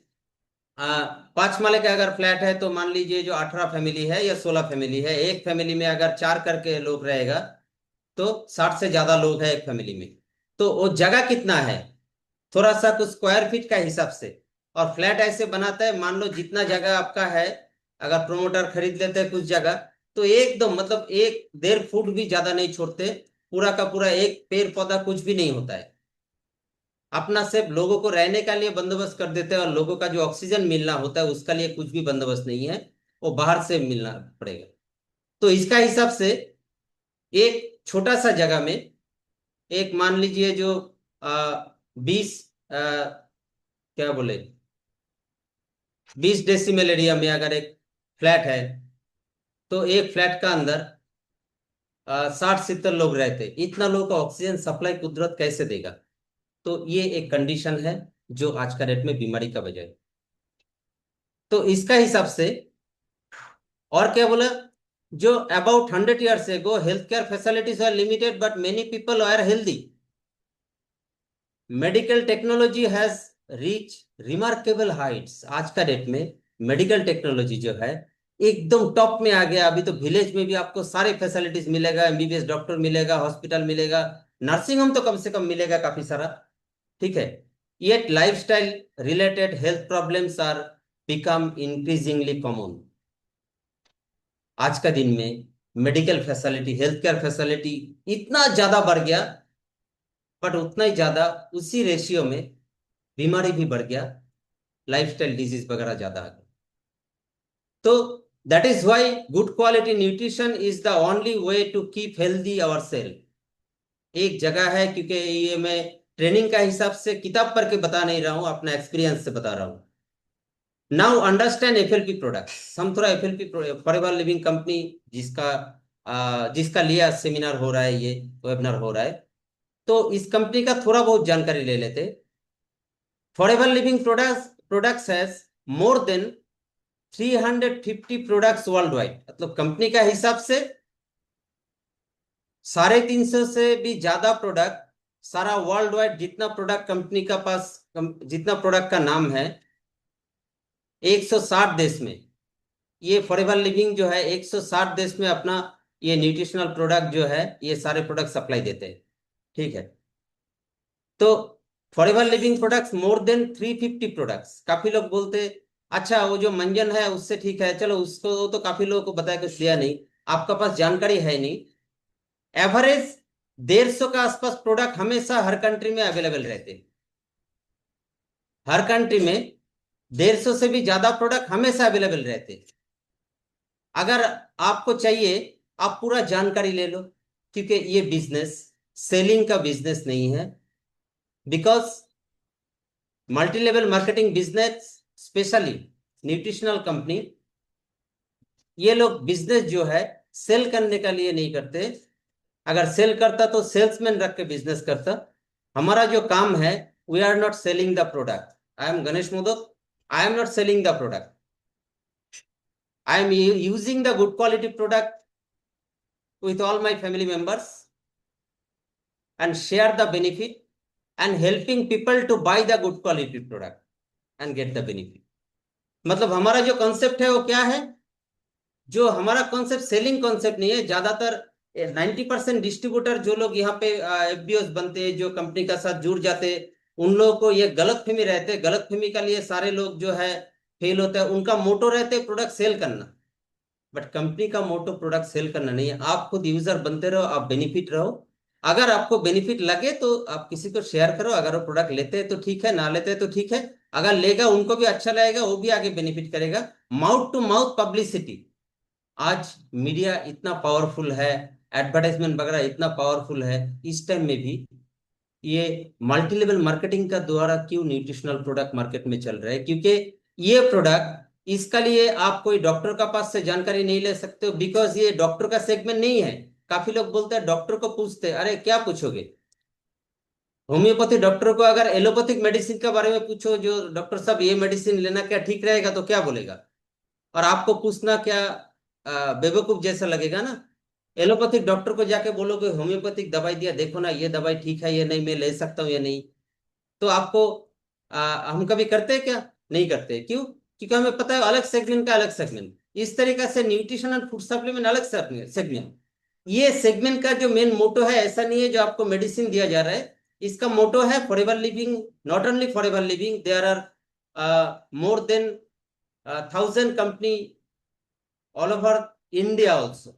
5 माले का अगर फ्लैट है तो मान लीजिए जो 18 फैमिली है या 16 फैमिली है, एक फैमिली में अगर 4 करके लोग रहेगा तो 60 से ज्यादा लोग हैं एक फैमिली में। तो वो जगह कितना है, थोड़ा सा कुछ स्क्वायर फीट का हिसाब से। और फ्लैट ऐसे बनाता है, मान लो जितना जगह आपका है, अगर प्रोमोटर खरीद लेते हैं कुछ जगह, तो एकदम मतलब 1 1.5 फुट भी ज्यादा नहीं छोड़ते, पूरा का पूरा एक पेड़ पौधा कुछ भी नहीं होता है। अपना सिर्फ लोगों को रहने का लिए बंदोबस्त कर देते हैं, और लोगों का जो ऑक्सीजन मिलना होता है उसका लिए कुछ भी बंदोबस्त नहीं है, वो बाहर से मिलना पड़ेगा। तो इसका हिसाब से एक छोटा सा जगह में, एक मान लीजिए जो 20 क्या बोले 20 डेसिमल एरिया में अगर एक फ्लैट है, तो एक फ्लैट का अंदर 60 70 लोग रहते, इतना लोगों का ऑक्सीजन सप्लाई कुदरत कैसे देगा? तो ये एक कंडीशन है जो आज का डेट में बीमारी का वजह है। तो इसका हिसाब से, और क्या बोला, जो about 100 years ago health care facilities are limited but many people are healthy, medical technology has reach remarkable heights. आज का डेट में मेडिकल टेक्नोलॉजी जो है एकदम टॉप में आ गया। अभी तो विलेज में भी आपको सारे फैसिलिटीज मिलेगा, एमबीबीएस डॉक्टर मिलेगा, हॉस्पिटल मिलेगा, नर्सिंग होम तो कम से कम मिलेगा काफी सारा, ठीक है। Yet lifestyle related health problems are become increasingly common. आज का दिन में medical facility, health care facility इतना ज्यादा बढ़ गया, बट उतना ही ज्यादा उसी रेशियो में बीमारी भी बढ़ गया, लाइफस्टाइल डिजीज वगैरह ज्यादा आ गया। तो that is why good quality nutrition is the only way to keep healthy our self. एक जगह है, क्योंकि ये मैं ट्रेनिंग का हिसाब से किताब पढ़ के बता नहीं रहा हूं, अपना एक्सपीरियंस से बता रहा हूं। Now understand FLP products. हम थोड़ा एफएलपी फॉरएवर लिविंग कंपनी, जिसका लिया सेमिनार हो रहा है, ये वेबिनार हो रहा है, तो इस कंपनी का थोड़ा बहुत जानकारी ले लेते। Forever living products has more than 350 products world wide. मतलब कंपनी का हिसाब से 350 से भी ज्यादा प्रोडक्ट, सारा वर्ल्ड वाइड जितना प्रोडक्ट कंपनी का पास, जितना प्रोडक्ट का नाम है 160 देश में, ये फॉरएवर लिविंग जो है 160 देश में अपना ये न्यूट्रिशनल प्रोडक्ट जो है ये सारे प्रोडक्ट सप्लाई देते हैं, ठीक है। तो forever living products more than 350 products. काफी लोग बोलते अच्छा वो जो मंजन है उससे ठीक है, चलो उसको तो काफी लोगों को बताया, कुछ दिया नहीं, आपका पास जानकारी है नहीं। एवरेज 150 का आसपास प्रोडक्ट हमेशा हर कंट्री में अवेलेबल रहते हैं। हर कंट्री में 150 से भी ज्यादा प्रोडक्ट हमेशा अवेलेबल रहते हैं। अगर आपको चाहिए आप पूरा जानकारी ले लो, क्योंकि ये बिजनेस सेलिंग का बिजनेस नहीं है, because multi level marketing business, specially nutritional company, ये लोग बिजनेस जो है सेल करने का लिए नहीं करते। अगर सेल करता तो सेल्समैन रख के बिजनेस करता। हमारा जो काम है, we are not selling the product. I am Ganesh Modak, I am not selling the product, I am using the good quality product with all my family members and share the benefit and helping people to buy the good quality product and get the benefit। मतलब हमारा जो concept है वो क्या है? जो हमारा concept selling concept नहीं है। ज्यादातर 90% डिस्ट्रीब्यूटर जो लोग यहाँ पे एफबीओस बनते हैं, जो कंपनी का साथ जुड़ जाते हैं, उन लोगों को ये गलतफहमी रहते हैं। गलतफहमी का लिए सारे लोग जो है फेल होता है। उनका मोटो रहते हैं प्रोडक्ट सेल करना, बट कंपनी का मोटो प्रोडक्ट सेल करना नहीं है। आप खुद यूजर बनते रहो, आप बेनिफिट रहो। अगर आपको बेनिफिट लगे तो आप किसी को शेयर करो। अगर वो प्रोडक्ट लेते हैं तो ठीक है, ना लेते हैं तो ठीक है। अगर लेगा उनको भी अच्छा लगेगा, वो भी आगे बेनिफिट करेगा। माउथ टू माउथ पब्लिसिटी, आज मीडिया इतना पावरफुल है, एडवर्टाइजमेंट वगैरह इतना पावरफुल है, इस टाइम में भी ये मल्टी लेवल मार्केटिंग का द्वारा क्यों न्यूट्रिशनल प्रोडक्ट मार्केट में चल रहा है? क्योंकि ये प्रोडक्ट, इसका लिए आप कोई डॉक्टर का पास से जानकारी नहीं ले सकते हो, बिकॉज ये डॉक्टर का सेगमेंट नहीं है। काफी लोग बोलते हैं, डॉक्टर को पूछते हैं, अरे क्या पूछोगे? होम्योपैथी डॉक्टर को अगर एलोपैथिक मेडिसिन के बारे में पूछो, जो डॉक्टर साहब ये मेडिसिन लेना क्या ठीक रहेगा, तो क्या बोलेगा? और आपको पूछना क्या बेवकूफ जैसा लगेगा ना। एलोपैथिक डॉक्टर को जाके बोलोगे होम्योपैथिक दवाई दिया, देखो ना ये दवाई ठीक है, ये नहीं, मैं ले सकता हूँ, ये नहीं। तो आपको हम कभी करते हैं क्या? नहीं करते। क्यों? क्योंकि हमें पता है अलग सेगमेंट का अलग सेगमेंट। इस तरीके से न्यूट्रिशन एंड फूड सप्लीमेंट अलग सेगमेंट। ये सेगमेंट का जो मेन मोटो है, ऐसा नहीं है जो आपको मेडिसिन दिया जा रहा है। इसका मोटो है forever living. Not only forever living, there are more than 1,000 company all over India also,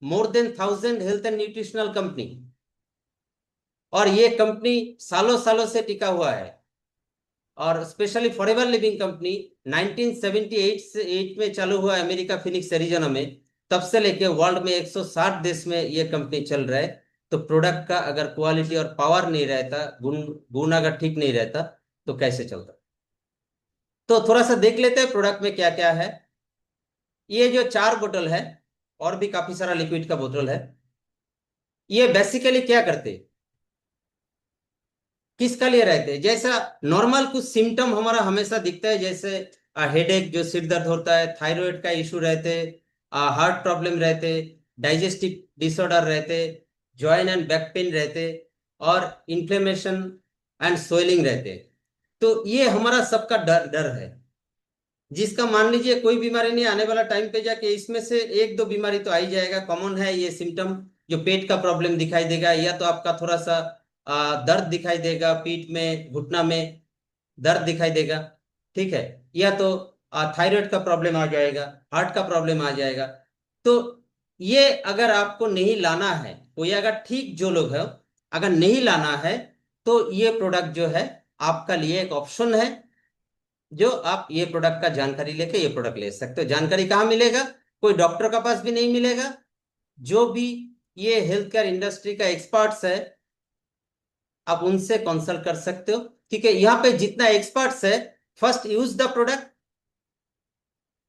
more than 1,000 health and nutritional company। और ये कंपनी सालों सालों से टिका हुआ है। और स्पेशली फॉरएवर लिविंग कंपनी 1978 से 8 में चालू हुआ अमेरिका फिनिक्स एरिजोना में। तब से लेके वर्ल्ड में 160 देश में ये कंपनी चल रहा है। तो प्रोडक्ट का अगर क्वालिटी और पावर नहीं रहता, गुण अगर ठीक नहीं रहता, तो कैसे चलता? तो थोड़ा सा देख लेते हैं प्रोडक्ट में क्या क्या है। ये जो 4 बोतल है, और भी काफी सारा लिक्विड का बोतल है, ये बेसिकली क्या करते हैं, किसका लिए रहते हैं? जैसा नॉर्मल कुछ सिम्टम हमारा हमेशा दिखता है, जैसे हेडेक, जो सिर दर्द होता है, थायराइड का इशू रहते, हार्ट प्रॉब्लम रहते, डाइजेस्टिव डिसऑर्डर रहते, जॉइंट एंड बैक पेन रहते, और इन्फ्लेमेशन एंड स्वेलिंग रहते। तो ये हमारा सबका डर डर है। जिसका मान लीजिए कोई बीमारी नहीं, आने वाला टाइम पे जाके इसमें से 1-2 बीमारी तो आ ही जाएगा। कॉमन है ये सिम्टम, जो पेट का प्रॉब्लम दिखाई देगा, या तो आपका थोड़ा सा दर्द दिखाई देगा, पीठ में, घुटना में दर्द दिखाई देगा, ठीक है, या तो थायराइड का प्रॉब्लम आ जाएगा, हार्ट का प्रॉब्लम आ जाएगा। तो ये अगर आपको नहीं लाना है, कोई अगर ठीक जो लोग है, अगर नहीं लाना है, तो ये प्रोडक्ट जो है आपका लिए एक ऑप्शन है, जो आप ये प्रोडक्ट का जानकारी लेके ये प्रोडक्ट ले सकते हो। जानकारी कहाँ मिलेगा? कोई डॉक्टर का पास भी नहीं मिलेगा। जो भी ये हेल्थ केयर इंडस्ट्री का एक्सपर्ट्स है, आप उनसे कंसल्ट कर सकते हो। ठीक है, यहाँ पे जितना एक्सपर्ट्स है, first use the product,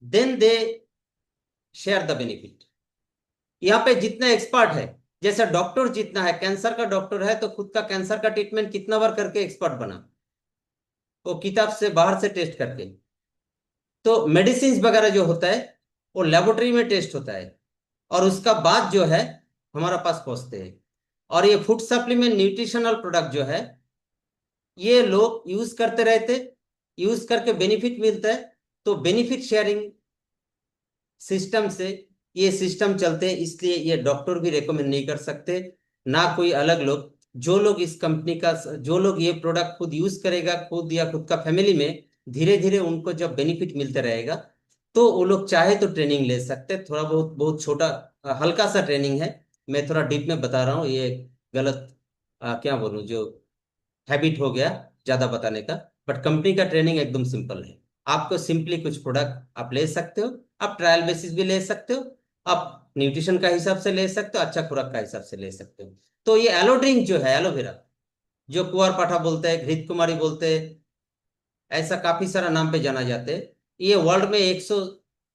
then they share the benefit. यहाँ पे जितना एक्सपर्ट है, जैसा डॉक्टर जितना है, कैंसर का डॉक्टर है तो खुद का कैंसर का ट्रीटमेंट कितना बार करके एक्सपर्ट बना, वो किताब से बाहर से टेस्ट करके। तो मेडिसिन वगैरह जो होता है वो लेबोरेटरी में टेस्ट होता है, और उसका बाद जो है हमारा पास पहुंचते हैं। और ये फूड सप्लीमेंट न्यूट्रिशनल प्रोडक्ट जो है, ये लोग यूज करते रहते, यूज करके बेनिफिट मिलता है। तो बेनिफिट शेयरिंग सिस्टम से ये सिस्टम चलते हैं, इसलिए ये डॉक्टर भी रेकमेंड नहीं कर सकते, ना कोई अलग लोग। जो लोग इस कंपनी का, जो लोग ये प्रोडक्ट खुद यूज करेगा, खुद या खुद का फैमिली में, धीरे धीरे उनको जब बेनिफिट मिलते रहेगा, तो वो लोग चाहे तो ट्रेनिंग ले सकते। थोड़ा बहुत बहुत छोटा हल्का सा ट्रेनिंग है, मैं थोड़ा डीप में बता रहा हूँ। ये गलत क्या बोलूँ, जो हैबिट हो गया ज्यादा बताने का। बट कंपनी का ट्रेनिंग एकदम सिंपल है। आपको सिंपली कुछ प्रोडक्ट आप ले सकते हो, आप ट्रायल बेसिस भी ले सकते हो, आप न्यूट्रिशन का हिसाब से ले सकते हो, अच्छा खुराक का हिसाब से ले सकते हो। तो ये एलो ड्रिंक जो है, एलोवेरा, जो कुंवर बोलते हैं, घृत कुमारी बोलते हैं, ऐसा काफी सारा नाम पे जाना जाते हैं। ये वर्ल्ड में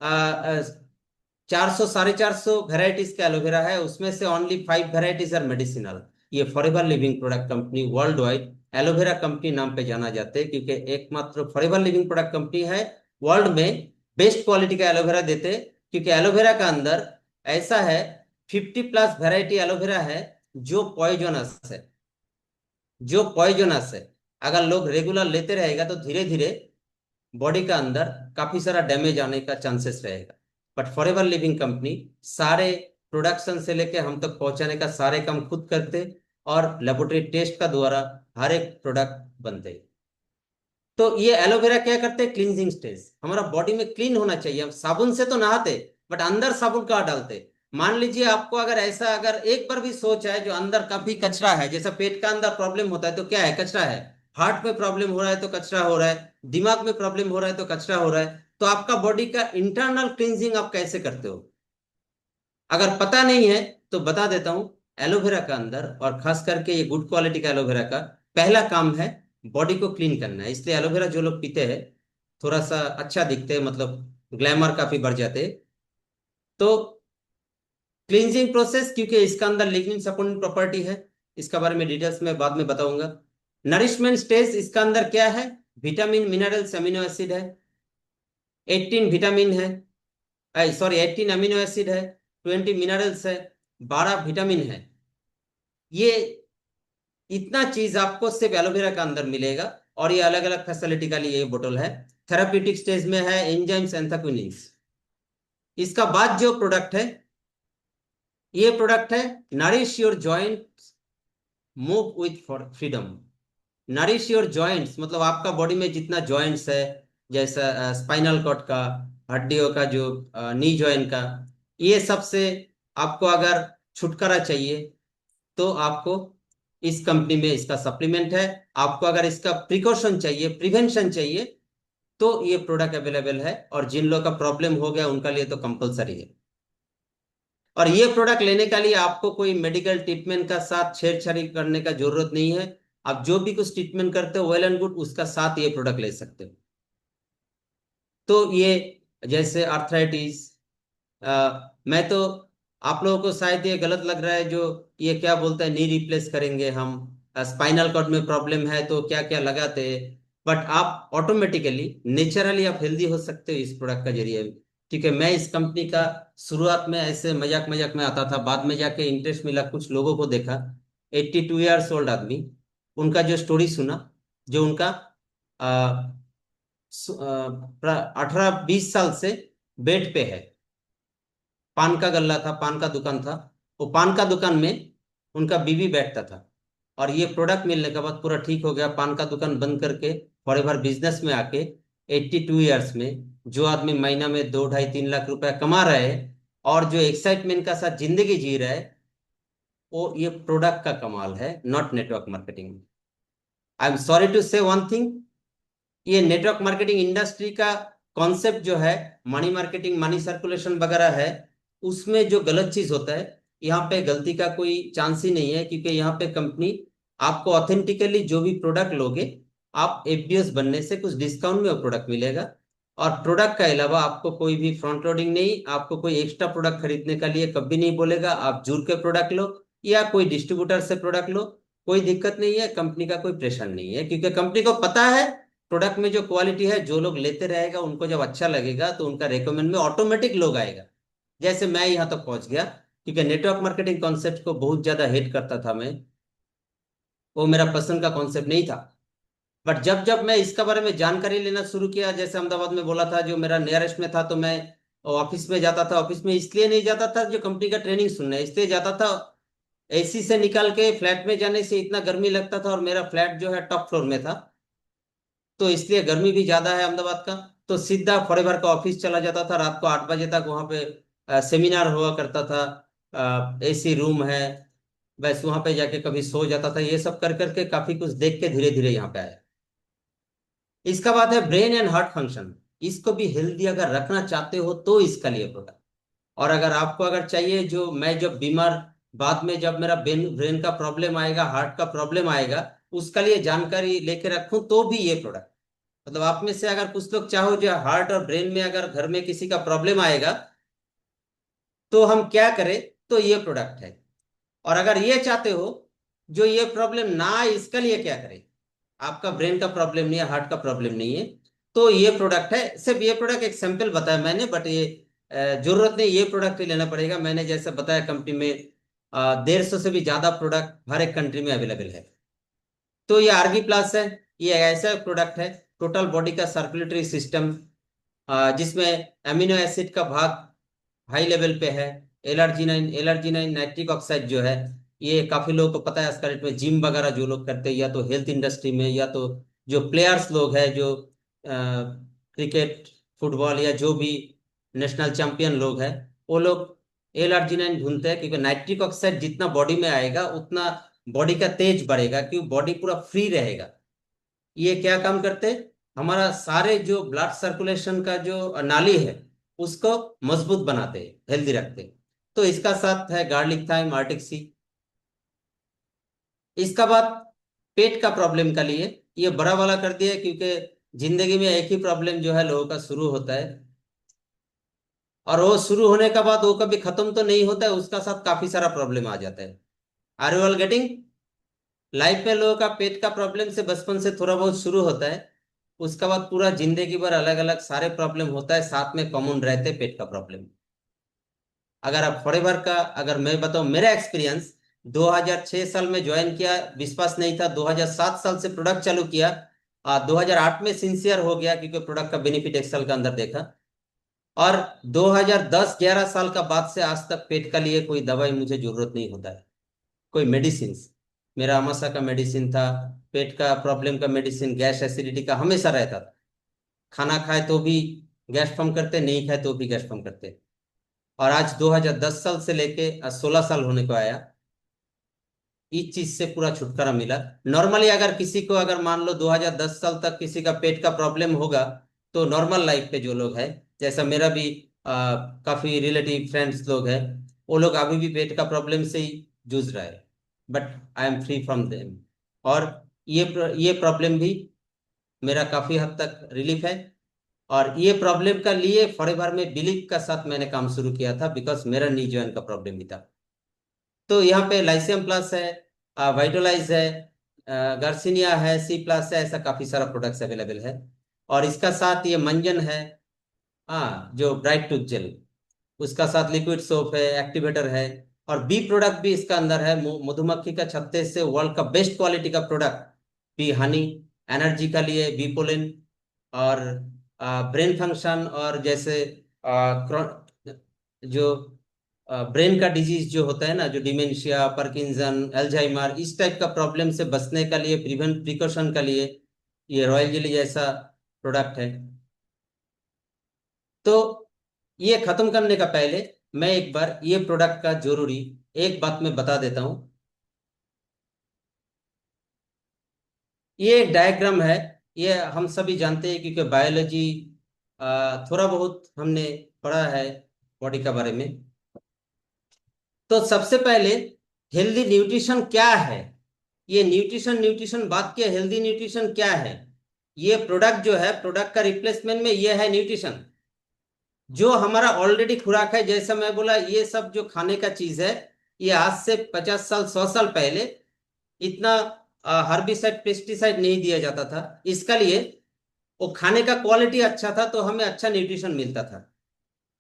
400 450 वेराइटीज का एलोवेरा है, उसमें से ओनली 5 वेराइटीज आर मेडिसिनल। ये forever living product company world wide aloe vera company नाम पे जाना जाते हैं, क्योंकि एकमात्र फॉरएवर लिविंग प्रोडक्ट कंपनी है वर्ल्ड में बेस्ट क्वालिटी का एलोवेरा देते। क्योंकि एलोवेरा का अंदर ऐसा है 50+ वेराइटी एलोवेरा है जो पॉइजनस है, जो पॉइजनस है। अगर लोग रेगुलर लेते रहेगा तो धीरे धीरे बॉडी का अंदर काफी सारा डैमेज आने का चांसेस रहेगा। बट फॉरएवर लिविंग कंपनी सारे प्रोडक्शन से लेके हम तक पहुंचाने का सारे काम खुद करते, और लेबोरेटरी टेस्ट का द्वारा हर एक प्रोडक्ट बनते। तो ये एलोवेरा क्या करते हैं, क्लींजिंग स्टेज। हमारा बॉडी में क्लीन होना चाहिए। हम साबुन से तो नहाते, बट अंदर साबुन कहाँ डालते। मान लीजिए आपको अगर ऐसा, अगर एक बार भी सोच है जो अंदर काफी कचरा है, जैसा पेट का अंदर प्रॉब्लम होता है तो क्या है, कचरा है। हार्ट में प्रॉब्लम हो रहा है तो कचरा हो रहा है, दिमाग में प्रॉब्लम हो रहा है तो कचरा हो रहा है। तो आपका बॉडी का इंटरनल क्लींजिंग आप कैसे करते हो, अगर पता नहीं है तो बता देता हूं। एलोवेरा का अंदर, और खास करके ये गुड क्वालिटी का एलोवेरा का पहला काम है बॉडी को क्लीन करना है। इसलिए एलोवेरा जो लोग पीते हैं थोड़ा सा अच्छा दिखते हैं, मतलब ग्लैमर काफी बढ़ जाते हैं। तो क्लींजिंग प्रोसेस, क्योंकि इसका अंदर लिग्निन सपोर्टिंग प्रॉपर्टी है, इसका बारे में डिटेल्स में बाद में बताऊंगा। नरिशमेंट स्टेज, इसका अंदर क्या है, विटामिन मिनरल्स अमीनो एसिड है, 18 विटामिन है, सॉरी 18 अमीनो एसिड है, 20 मिनरल्स है, 12 विटामिन है। ये इतना चीज आपको सिर्फ एलोवेरा का अंदर मिलेगा, और ये अलग अलग फैसिलिटी का लिए ये बोतल है। थेराप्यूटिक स्टेज में है एंजाइम्स एंथोक्विनिन्स। इसका बाद जो प्रोडक्ट है, ये प्रोडक्ट है nourish your joint move with freedom. Nourish your joints मतलब आपका बॉडी में जितना जॉइंट्स है, जैसा स्पाइनल कॉर्ड का, हड्डियों का, जो नी जॉइंट का, ये सब से आपको अगर छुटकारा चाहिए तो आपको इस कंपनी में इसका सप्लीमेंट है। आपको अगर इसका प्रिकॉशन चाहिए, प्रिवेंशन चाहिए, तो ये प्रोडक्ट अवेलेबल है। और जिन लोगों का प्रॉब्लम हो गया उनका लिए तो कंपलसरी है। और ये प्रोडक्ट लेने के लिए आपको कोई मेडिकल ट्रीटमेंट का साथ छेड़छाड़ी करने का जरूरत नहीं है। आप जो भी कुछ ट्रीटमेंट करते हो वेल एंड गुड, उसका साथ ये प्रोडक्ट ले सकते हो। तो ये जैसे आर्थराइटिस, मैं तो, आप लोगों को शायद ये गलत लग रहा है जो ये क्या बोलता है नी रिप्लेस करेंगे हम, स्पाइनल कॉर्ड में प्रॉब्लम है तो क्या क्या लगाते हैं। बट आप ऑटोमेटिकली नेचुरली आप हेल्दी हो सकते हो इस प्रोडक्ट का जरिए। ठीक है, मैं इस कंपनी का शुरुआत में ऐसे मजाक मजाक में आता था, बाद में जाके इंटरेस्ट मिला, कुछ लोगों को देखा, 82 ईयर्स ओल्ड आदमी, उनका जो स्टोरी सुना, जो उनका 18-20 साल से बेड पे है। पान का गल्ला था, पान का दुकान था, वो पान का दुकान में उनका बीवी बैठता था। और ये प्रोडक्ट मिलने के बाद पूरा ठीक हो गया, पान का दुकान बंद करके फॉरएवर बिजनेस में आके 82 ईयर्स में जो आदमी महीना में 2-2.5-3 लाख रुपया कमा रहा है और जो एक्साइटमेंट का साथ जिंदगी जी रहा है, वो ये प्रोडक्ट का कमाल है, not network marketing. I am sorry to say one thing, ये नेटवर्क मार्केटिंग इंडस्ट्री का कॉन्सेप्ट जो है, मनी मार्केटिंग, मनी सर्कुलेशन वगैरह है, उसमें जो गलत चीज होता है, यहाँ पे गलती का कोई चांस ही नहीं है। क्योंकि यहाँ पे कंपनी आपको ऑथेंटिकली जो भी प्रोडक्ट लोगे, आप एफडीएस बनने से कुछ डिस्काउंट में वो प्रोडक्ट मिलेगा। और प्रोडक्ट का अलावा आपको कोई भी फ्रंट लोडिंग नहीं, आपको कोई एक्स्ट्रा प्रोडक्ट खरीदने का लिए कभी नहीं बोलेगा। आप जुड़ के प्रोडक्ट लो या कोई डिस्ट्रीब्यूटर से प्रोडक्ट लो, कोई दिक्कत नहीं है, कंपनी का कोई प्रेशर नहीं है। क्योंकि कंपनी को पता है प्रोडक्ट में जो क्वालिटी है, जो लोग लेते रहेगा उनको जब अच्छा लगेगा तो उनका रेकमेंड में ऑटोमेटिक लोग आएगा। जैसे मैं यहाँ तक पहुंच गया, क्योंकि नेटवर्क मार्केटिंग कॉन्सेप्ट को बहुत ज्यादा हेट करता था मैं, वो मेरा पसंद का कॉन्सेप्ट नहीं था। बट जब जब मैं इसका बारे में जानकारी लेना शुरू किया, जैसे अहमदाबाद में बोला था जो मेरा नियरेस्ट में था, तो मैं ऑफिस में जाता था। ऑफिस में इसलिए नहीं जाता था जो कंपनी का ट्रेनिंग सुनना है, इसलिए जाता था एसी से निकाल के फ्लैट में जाने से इतना गर्मी लगता था, और मेरा फ्लैट जो है टॉप फ्लोर में था, तो इसलिए गर्मी भी ज्यादा है अहमदाबाद का। तो सीधा फॉरएवर का ऑफिस चला जाता था, रात को 8 बजे तक वहां पे सेमिनार हुआ करता था, एसी रूम है, बस वहां पे जाके कभी सो जाता था। ये सब कर करके काफी कुछ देख के धीरे धीरे यहाँ पे आया। इसका बात है ब्रेन एंड हार्ट फंक्शन, इसको भी हेल्दी अगर रखना चाहते हो तो इसका लिए प्रोडक्ट। और अगर आपको अगर चाहिए, जो मैं जब बीमार, बाद में जब मेरा ब्रेन ब्रेन का प्रॉब्लम आएगा, हार्ट का प्रॉब्लम आएगा, उसका लिए जानकारी लेके रखूं, तो भी ये प्रोडक्ट। मतलब आप में से अगर कुछ लोग चाहो जो हार्ट और ब्रेन में अगर घर में किसी का प्रॉब्लम आएगा तो हम क्या करें, तो ये प्रोडक्ट है। और अगर ये चाहते हो जो ये प्रॉब्लम ना आए इसके लिए क्या करें, आपका ब्रेन का प्रॉब्लम नहीं है, हार्ट का प्रॉब्लम नहीं है, तो ये प्रोडक्ट है। सिर्फ ये प्रोडक्ट एक सैंपल बताया मैंने, बट ये जरूरत नहीं ये प्रोडक्ट ही लेना पड़ेगा। मैंने जैसे बताया कंपनी में 150 से भी ज्यादा प्रोडक्ट हर एक कंट्री में अवेलेबल है। तो ये आरबी प्लस है, ये ऐसा प्रोडक्ट है टोटल बॉडी का सर्कुलेटरी सिस्टम जिसमें एमिनो एसिड का भाग हाई लेवल पे है। एलर्जीनाइन नाइट्रिक ऑक्साइड जो है, ये काफी लोगों को पता है। आजकल इसमें जिम वगैरह जो लोग करते हैं या तो हेल्थ इंडस्ट्री में, या तो जो प्लेयर्स लोग हैं जो क्रिकेट फुटबॉल या जो भी नेशनल चैंपियन लोग हैं, वो लोग एलर्जीनाइन ढूंढते हैं, क्योंकि नाइट्रिक ऑक्साइड जितना बॉडी में आएगा उतना बॉडी का तेज बढ़ेगा, क्योंकि बॉडी पूरा फ्री रहेगा। ये क्या काम करते हैं, हमारा सारे जो ब्लड सर्कुलेशन का जो नाली है उसको मजबूत बनाते हैं, हेल्दी रखते हैं। तो इसका साथ है गार्लिक थाइम आर्टिक सी। इसका बाद पेट का प्रॉब्लम का लिए ये बड़ा वाला कर दिया है, क्योंकि जिंदगी में एक ही प्रॉब्लम जो है लोगों का शुरू होता है, और वो शुरू होने का बाद वो कभी खत्म तो नहीं होता है, उसका साथ काफी सारा प्रॉब्लम आ जाता है। Are you all getting? Life में लोगों का पेट का प्रॉब्लम से बचपन से थोड़ा बहुत शुरू होता है, उसका बाद पूरा जिंदगी भर अलग अलग सारे प्रॉब्लम होता है, साथ में कॉमन रहते हैं पेट का प्रॉब्लम। अगर आप फॉरएवर का अगर मैं बताऊं मेरा एक्सपीरियंस, 2006 साल में ज्वाइन किया, विश्वास नहीं था। 2007 साल से प्रोडक्ट चालू किया, 2008 में सिंसियर हो गया क्योंकि प्रोडक्ट का बेनिफिट एक साल के अंदर देखा। और 2010-11 साल का बाद से आज तक पेट का लिए कोई दवाई मुझे जरूरत नहीं होता है, कोई मेडिसिन। मेरा अमाशा का मेडिसिन था, पेट का प्रॉब्लम का मेडिसिन, गैस एसिडिटी का हमेशा रहता था। खाना खाए तो भी गैस फॉर्म करते, नहीं खाए तो भी गैस फॉर्म करते। और आज 2010 साल से लेके 16 साल होने को आया, इस चीज से पूरा छुटकारा मिला। नॉर्मली अगर किसी को अगर मान लो 2010 साल तक किसी का पेट का प्रॉब्लम होगा, तो नॉर्मल लाइफ पे जो लोग हैं, जैसा मेरा भी काफी रिलेटिव फ्रेंड्स लोग हैं, वो लोग अभी भी पेट का प्रॉब्लम से ही जूझ रहा है, but I am free from them. और ये प्रॉब्लम भी मेरा काफी हद तक रिलीफ है। और ये प्रॉब्लम का लिए फॉरएवर में बिलीव का साथ मैंने काम शुरू किया था, बिकॉज मेरा नी जॉइन का प्रॉब्लम भी था। तो यहाँ पे लाइसियम प्लस है, वाइटोलाइज है, गार्सिनिया है, सी प्लस है, ऐसा काफी सारा प्रोडक्ट्स अवेलेबल है। और इसका साथ ये मंजन है, हाँ, जो ब्राइट टूथ जेल, उसका साथ लिक्विड सोप है, एक्टिवेटर है। और बी प्रोडक्ट भी इसका अंदर है, मधुमक्खी का छत्ते से वर्ल्ड का बेस्ट क्वालिटी का प्रोडक्ट बी हनी, एनर्जी का लिए बी पोलिन, और ब्रेन फंक्शन, और जैसे जो ब्रेन का डिजीज जो होता है ना, जो डिमेंशिया, पार्किंसन, अल्जाइमर, इस टाइप का प्रॉब्लम से बचने का लिए, प्रिकॉशन का लिए ये रॉयल जेली जैसा प्रोडक्ट है। तो ये खत्म करने का पहले मैं एक बार ये प्रोडक्ट का जरूरी एक बात मैं बता देता हूं। ये एक डायग्राम है, ये हम सभी जानते हैं क्योंकि बायोलॉजी थोड़ा बहुत हमने पढ़ा है बॉडी के बारे में। तो सबसे पहले हेल्दी न्यूट्रिशन क्या है, ये न्यूट्रिशन न्यूट्रिशन बात किया, हेल्दी न्यूट्रिशन क्या है। ये प्रोडक्ट जो है, प्रोडक्ट का रिप्लेसमेंट में ये है न्यूट्रिशन, जो हमारा ऑलरेडी खुराक है। जैसा मैं बोला, ये सब जो खाने का चीज है, ये आज से 50 साल 100 साल पहले इतना हर्बिसाइड पेस्टिसाइड नहीं दिया जाता था। इसका लिए वो खाने का क्वालिटी अच्छा था, तो हमें अच्छा न्यूट्रिशन मिलता था।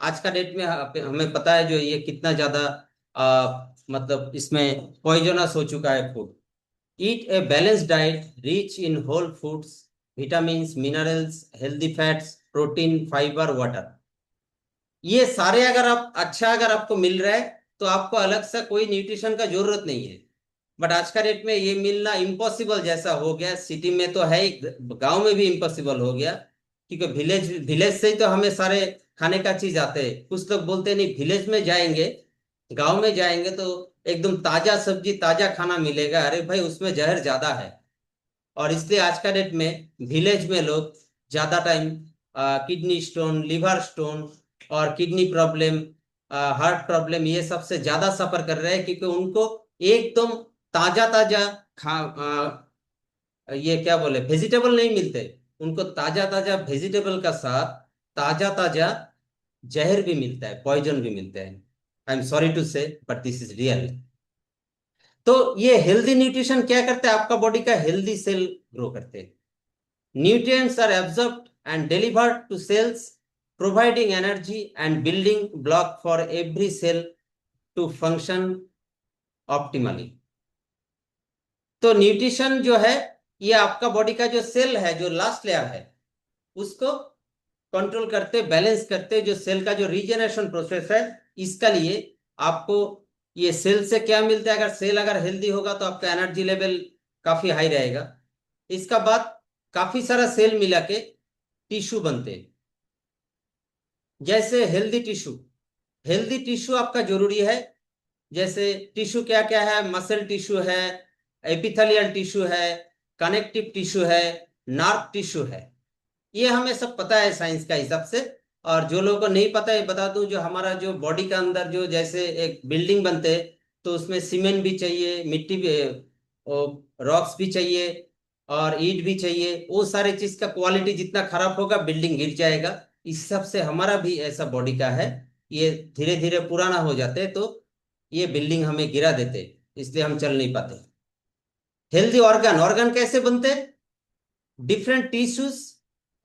आज का डेट में हमें पता है जो ये कितना ज्यादा मतलब इसमें पॉइजनस हो चुका है food. Eat a balanced diet rich in whole foods, vitamins, minerals, healthy fats, protein, fibre, water. ये सारे अगर आप अच्छा अगर आपको मिल रहा है, तो आपको अलग से कोई न्यूट्रिशन का जरूरत नहीं है। बट आज का डेट में ये मिलना इम्पॉसिबल जैसा हो गया। सिटी में तो है ही, गांव में भी इम्पॉसिबल हो गया, क्योंकि विलेज विलेज से ही तो हमें सारे खाने का चीज आते हैं। कुछ लोग बोलते नहीं, विलेज में जाएंगे, गांव में जाएंगे तो एकदम ताजा सब्जी ताजा खाना मिलेगा। अरे भाई, उसमें जहर ज्यादा है। और इसलिए आज का डेट में विलेज में लोग ज्यादा time kidney stone, liver stone, और किडनी प्रॉब्लम, हार्ट प्रॉब्लम, ये सबसे ज्यादा सफर कर रहे हैं, क्योंकि उनको एकदम ताजा ताजा खा ये क्या बोले वेजिटेबल नहीं मिलते। उनको ताजा ताजा वेजिटेबल का साथ ताजा ताजा जहर भी मिलता है, पॉइजन भी मिलते हैं। आई एम सॉरी टू से बट दिस इज रियल। तो ये हेल्दी न्यूट्रिशन क्या करते हैं, आपका बॉडी का हेल्दी सेल ग्रो करते हैं। Nutrients are absorbed and delivered to cells, providing energy and building block for every cell to function optimally. तो न्यूट्रिशन जो है ये आपका बॉडी का जो सेल है, जो लास्ट लेयर है, उसको कंट्रोल करते, बैलेंस करते। जो सेल का जो रीजनरेशन प्रोसेस है, इसका लिए आपको ये सेल से क्या मिलता है, अगर सेल अगर हेल्दी होगा तो आपका एनर्जी लेवल काफी हाई रहेगा। इसका बाद काफी सारा सेल मिला के टिश्यू बनते हैं। जैसे हेल्दी टिश्यू आपका जरूरी है। जैसे टिश्यू क्या क्या है, मसल टिश्यू है, एपिथेलियल टिश्यू है, कनेक्टिव टिश्यू है, नर्व टिश्यू है। ये हमें सब पता है साइंस का हिसाब से। और जो लोगों को नहीं पता है बता दूं, जो हमारा जो बॉडी का अंदर जो जैसे एक बिल्डिंग बनते हैं, तो उसमें सीमेंट भी चाहिए, मिट्टी भी, रॉक्स भी चाहिए और ईंट भी चाहिए। वो सारे चीज का क्वालिटी जितना खराब होगा बिल्डिंग गिर जाएगा। इस हिसाब से हमारा भी ऐसा बॉडी का है। ये धीरे धीरे पुराना हो जाते तो ये बिल्डिंग हमें गिरा देते, इसलिए हम चल नहीं पाते। हेल्दी ऑर्गन कैसे बनते, different tissues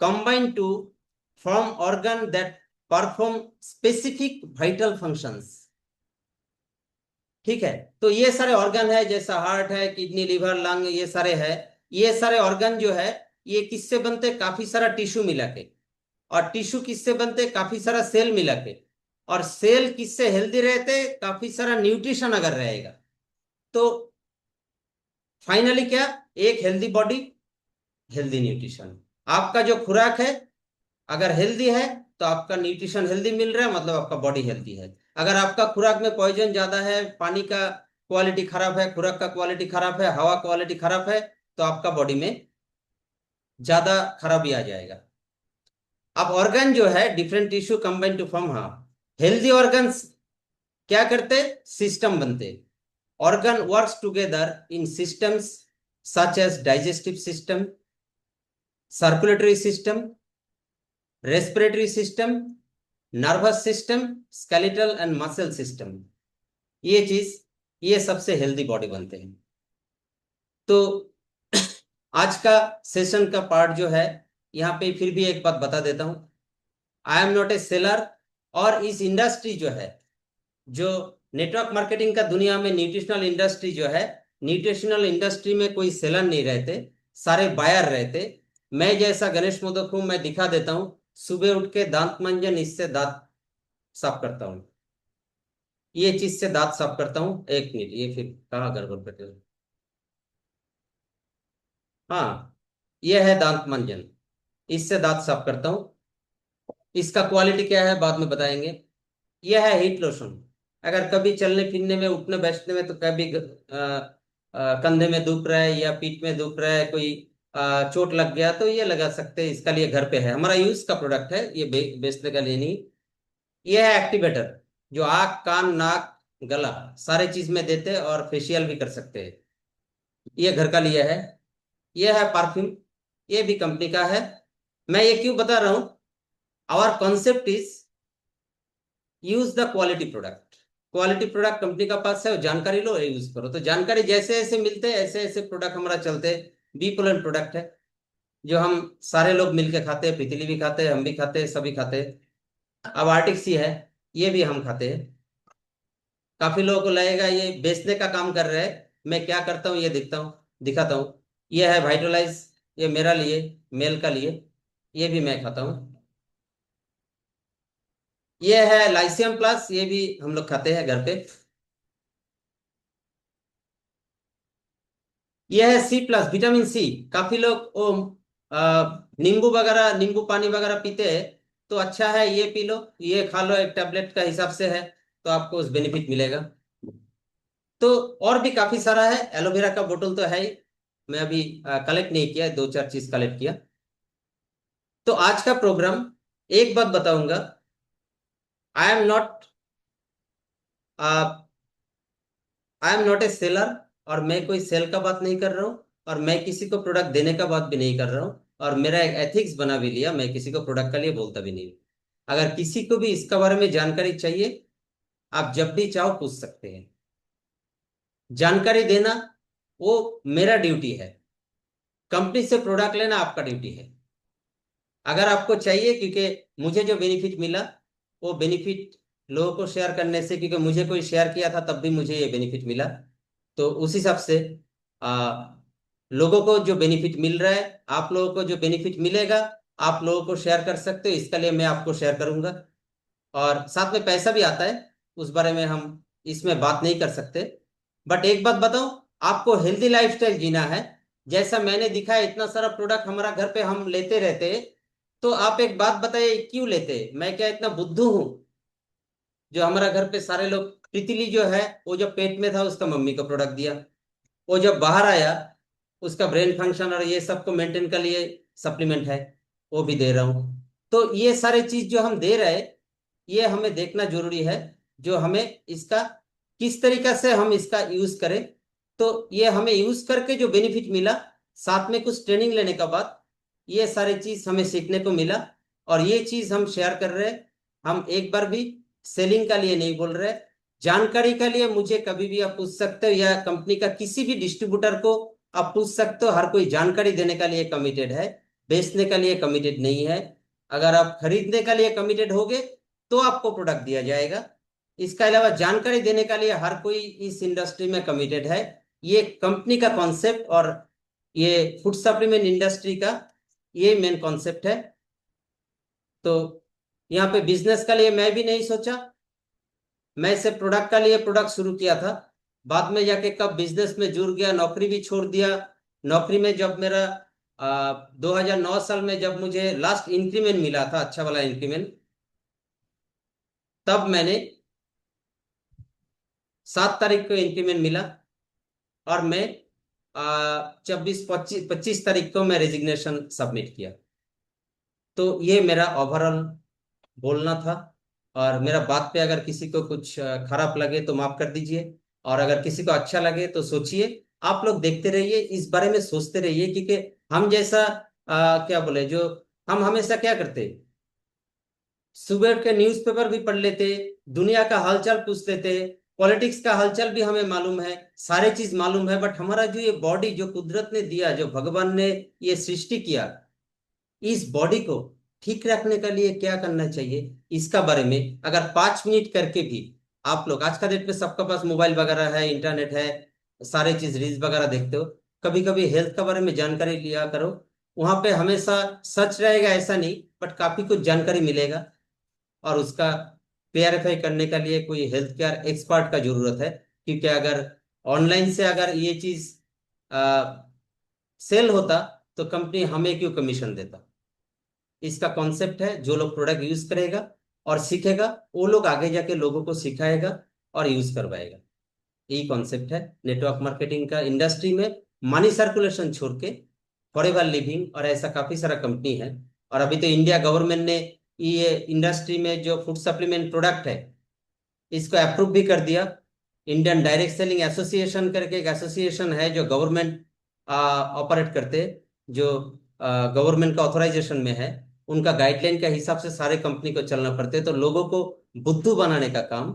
combine to form organ that perform specific vital functions। ठीक है, तो ये सारे ऑर्गन है, जैसा हार्ट है, किडनी, लिवर, लंग, ये सारे है। ये सारे ऑर्गन जो है ये किससे बनते, काफी सारा टिश्यू मिला के। और टिश्यू किससे बनते, काफी सारा सेल मिला के। और सेल किससे हेल्दी रहते, काफी सारा न्यूट्रिशन अगर रहेगा तो फाइनली क्या, एक हेल्दी बॉडी, हेल्दी न्यूट्रिशन। आपका जो खुराक है अगर हेल्दी है तो आपका न्यूट्रिशन हेल्दी मिल रहा है, मतलब आपका बॉडी हेल्दी है। अगर आपका खुराक में पॉइजन ज्यादा है, पानी का क्वालिटी खराब है, खुराक का क्वालिटी खराब है, हवा क्वालिटी खराब है, तो आपका बॉडी में ज्यादा खराबी आ जाएगा। अब ऑर्गन जो है different tissue combine to form, हाँ, हेल्दी ऑर्गन्स क्या करते, सिस्टम बनते। Organ works together in systems such as digestive system, circulatory system, respiratory system, nervous system, skeletal and muscle system. ये चीज, ये सबसे हेल्दी बॉडी बनते हैं। तो आज का सेशन का पार्ट जो है, यहाँ पे फिर भी एक बात बता देता हूं, आई एम नॉट ए सेलर। और इस इंडस्ट्री जो है, जो नेटवर्क मार्केटिंग का दुनिया में न्यूट्रिशनल इंडस्ट्री जो है, न्यूट्रिशनल इंडस्ट्री में कोई सेलर नहीं रहते, सारे बायर रहते। मैं जैसा गणेश मोदक हूं, मैं दिखा देता हूं, सुबह उठ के दांत मंजन इससे दांत साफ करता हूं, ये चीज से दांत साफ करता हूं। एक मिनट, ये फिर कहाँ गड़बड़ करते हो, हाँ, ये है दांत मंजन, इससे दांत साफ करता हूं। इसका क्वालिटी क्या है बाद में बताएंगे। यह है हीट लोशन। अगर कभी चलने फिरने में, उठने बैठने में, तो कभी कंधे में दुख रहा है या पीठ में दुख रहा है, कोई चोट लग गया, तो ये लगा सकते हैं। इसका लिए घर पे है, हमारा यूज का प्रोडक्ट है ये, बेचने का लिए नहीं। ये है एक्टिवेटर, जो आँख, कान, नाक, गला सारे चीज में देते हैं और फेशियल भी कर सकते हैं। ये घर का लिए है। ये है परफ्यूम, ये भी कंपनी का है। मैं ये क्यों बता रहा हूं, our concept is use the quality product. Quality product company का पास है, जानकारी लो, यूज करो। तो जानकारी जैसे ऐसे मिलते हैं, ऐसे ऐसे प्रोडक्ट हमारा चलते हैं। बी पोलन प्रोडक्ट है, जो हम सारे लोग मिलके खाते हैं, पृथ्वी भी खाते हैं, हम भी खाते हैं, सभी खाते हैं। अब आर्टिक सी है, ये भी हम खाते हैं। काफी लोगों को लगेगा ये बेचने का काम कर रहे हैं, मैं क्या करता हूँ ये दिखाता हूँ। ये है वाइटलाइज, ये मेरा लिए, मेल का लिए, ये भी मैं खाता हूँ। ये है लाइसियम प्लस, ये भी हम लोग खाते हैं घर पे। ये है सी प्लस, विटामिन सी। काफी लोग वो नींबू वगैरह, नींबू पानी वगैरह पीते हैं, तो अच्छा है, ये पी लो, ये खा लो, एक टैबलेट का हिसाब से है, तो आपको उस बेनिफिट मिलेगा। तो और भी काफी सारा है। एलोवेरा का बोतल तो है ही, मैं अभी कलेक्ट नहीं किया, दो चार चीज कलेक्ट किया। तो आज का प्रोग्राम, एक बात बताऊंगा, आई am not I am not a seller. और मैं कोई सेल का बात नहीं कर रहा हूँ, और मैं किसी को प्रोडक्ट देने का बात भी नहीं कर रहा हूँ। और मेरा एक एथिक्स बना भी लिया, मैं किसी को प्रोडक्ट के लिए बोलता भी नहीं। अगर किसी को भी इसका बारे में जानकारी चाहिए, आप जब भी चाहो पूछ सकते हैं। जानकारी देना वो मेरा ड्यूटी है, कंपनी से प्रोडक्ट लेना आपका ड्यूटी है। अगर आपको चाहिए, क्योंकि मुझे जो बेनिफिट मिला वो बेनिफिट लोगों को शेयर करने से, क्योंकि मुझे कोई शेयर किया था तब भी मुझे ये बेनिफिट मिला, तो उस हिसाब से लोगों को जो बेनिफिट मिल रहा है, आप लोगों को जो बेनिफिट मिलेगा, आप लोगों को शेयर कर सकते हो। इसके लिए मैं आपको शेयर करूंगा, और साथ में पैसा भी आता है, उस बारे में हम इसमें बात नहीं कर सकते। बट एक बात बताऊं, आपको हेल्दी लाइफस्टाइल जीना है, जैसा मैंने दिखाया इतना सारा प्रोडक्ट हमारा घर पे हम लेते रहते हैं, तो आप एक बात बताइए क्यों लेते हैं? मैं क्या इतना बुद्धू हूं जो हमारा घर पे सारे लोग? तितली जो है वो जब पेट में था उसका मम्मी को प्रोडक्ट दिया, वो जब बाहर आया उसका ब्रेन फंक्शन और ये सब को मेंटेन के लिए सप्लीमेंट है, वो भी दे रहा हूं। तो ये सारे चीज जो हम दे रहे हैं, ये हमें देखना जरूरी है, जो हमें इसका किस तरीका से हम इसका यूज करें। तो ये हमें यूज करके जो बेनिफिट मिला, साथ में कुछ ट्रेनिंग लेने के बाद ये सारी चीज हमें सीखने को मिला, और ये चीज हम शेयर कर रहे हैं। हम एक बार भी सेलिंग का लिए नहीं बोल रहे, जानकारी के लिए मुझे कभी भी आप पूछ सकते हो, या कंपनी का किसी भी डिस्ट्रीब्यूटर को आप पूछ सकते हो। हर कोई जानकारी देने के लिए कमिटेड है, बेचने के लिए कमिटेड नहीं है। अगर आप खरीदने के लिए कमिटेड होगे तो आपको प्रोडक्ट दिया जाएगा। इसके अलावा जानकारी देने के लिए हर कोई इस इंडस्ट्री में कमिटेड है। ये कंपनी का कॉन्सेप्ट और ये फूड सप्लीमेंट इंडस्ट्री का ये मेन कॉन्सेप्ट है। तो यहाँ पे बिजनेस के लिए मैं भी नहीं सोचा, मैं से प्रोडक्ट का लिए प्रोडक्ट शुरू किया था। बाद में जाके कब बिजनेस में जुड़ गया, नौकरी भी छोड़ दिया। नौकरी में जब मेरा 2009 साल में जब मुझे लास्ट इंक्रीमेंट मिला था, अच्छा वाला इंक्रीमेंट, तब मैंने 7 तारीख को इंक्रीमेंट मिला, और मैं 25 तारीख को मैं रेजिग्नेशन सबमिट किया। तो ये मेरा ओवरऑल बोलना था। और मेरा बात पे अगर किसी को कुछ खराब लगे तो माफ कर दीजिए, और अगर किसी को अच्छा लगे तो सोचिए। आप लोग देखते रहिए, इस बारे में सोचते रहिए, क्योंकि हम जैसा क्या बोले, जो हम हमेशा क्या करते, सुबह के न्यूज़पेपर भी पढ़ लेते, दुनिया का हालचाल पूछ लेते, पॉलिटिक्स का हालचाल भी हमें मालूम है, सारे चीज मालूम है। बट हमारा जो ये बॉडी जो कुदरत ने दिया, जो भगवान ने ये सृष्टि किया, इस बॉडी को ठीक रखने के लिए क्या करना चाहिए, इसका बारे में अगर 5 मिनट करके भी आप लोग, आज का डेट में सबके पास मोबाइल वगैरह है, इंटरनेट है, सारे चीज रील्स वगैरह देखते हो, कभी कभी हेल्थ के बारे में जानकारी लिया करो। वहां पे हमेशा सच रहेगा ऐसा नहीं, बट काफी कुछ जानकारी मिलेगा, और उसका क्लियरिफाई करने के लिए कोई हेल्थ केयर एक्सपर्ट का जरूरत है। क्योंकि अगर ऑनलाइन से अगर ये चीज सेल होता तो कंपनी हमें क्यों कमीशन देता? इसका कॉन्सेप्ट है, जो लोग प्रोडक्ट यूज करेगा और सीखेगा, वो लोग आगे जाके लोगों को सिखाएगा और यूज करवाएगा। यही कॉन्सेप्ट है नेटवर्क मार्केटिंग का। इंडस्ट्री में मनी सर्कुलेशन छोड़ के फॉरएवर लिविंग और ऐसा काफी सारा कंपनी है। और अभी तो इंडिया गवर्नमेंट ने ये इंडस्ट्री में जो फूड सप्लीमेंट प्रोडक्ट है, इसको अप्रूव भी कर दिया। इंडियन डायरेक्ट सेलिंग एसोसिएशन करके एक एसोसिएशन है जो गवर्नमेंट ऑपरेट करते, जो गवर्नमेंट का ऑथराइजेशन में है। उनका गाइडलाइन के हिसाब से सारे कंपनी को चलना पड़ते हैं। तो लोगों को बुद्धू बनाने का काम,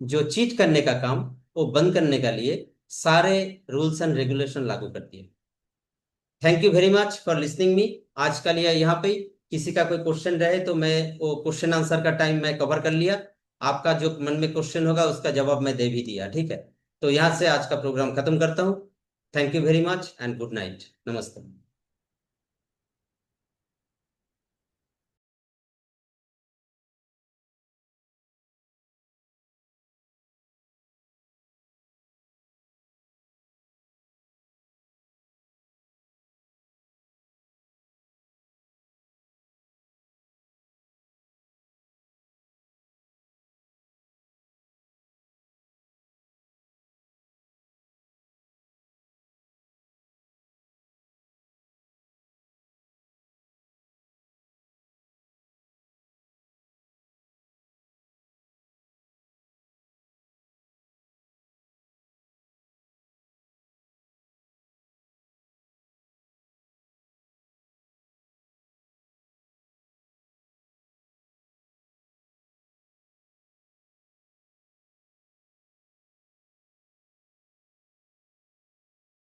जो चीट करने का काम, वो बंद करने के लिए सारे रूल्स एंड रेगुलेशन लागू कर दिए। Thank you very much for listening me. आज का लिए यहाँ पे किसी का कोई क्वेश्चन रहे तो मैं वो क्वेश्चन आंसर का टाइम मैं कवर कर लिया। आपका जो मन में क्वेश्चन होगा उसका जवाब मैं दे भी दिया, ठीक है। तो यहाँ से आज का प्रोग्राम खत्म करता हूँ। Thank you very much and good night, नमस्ते।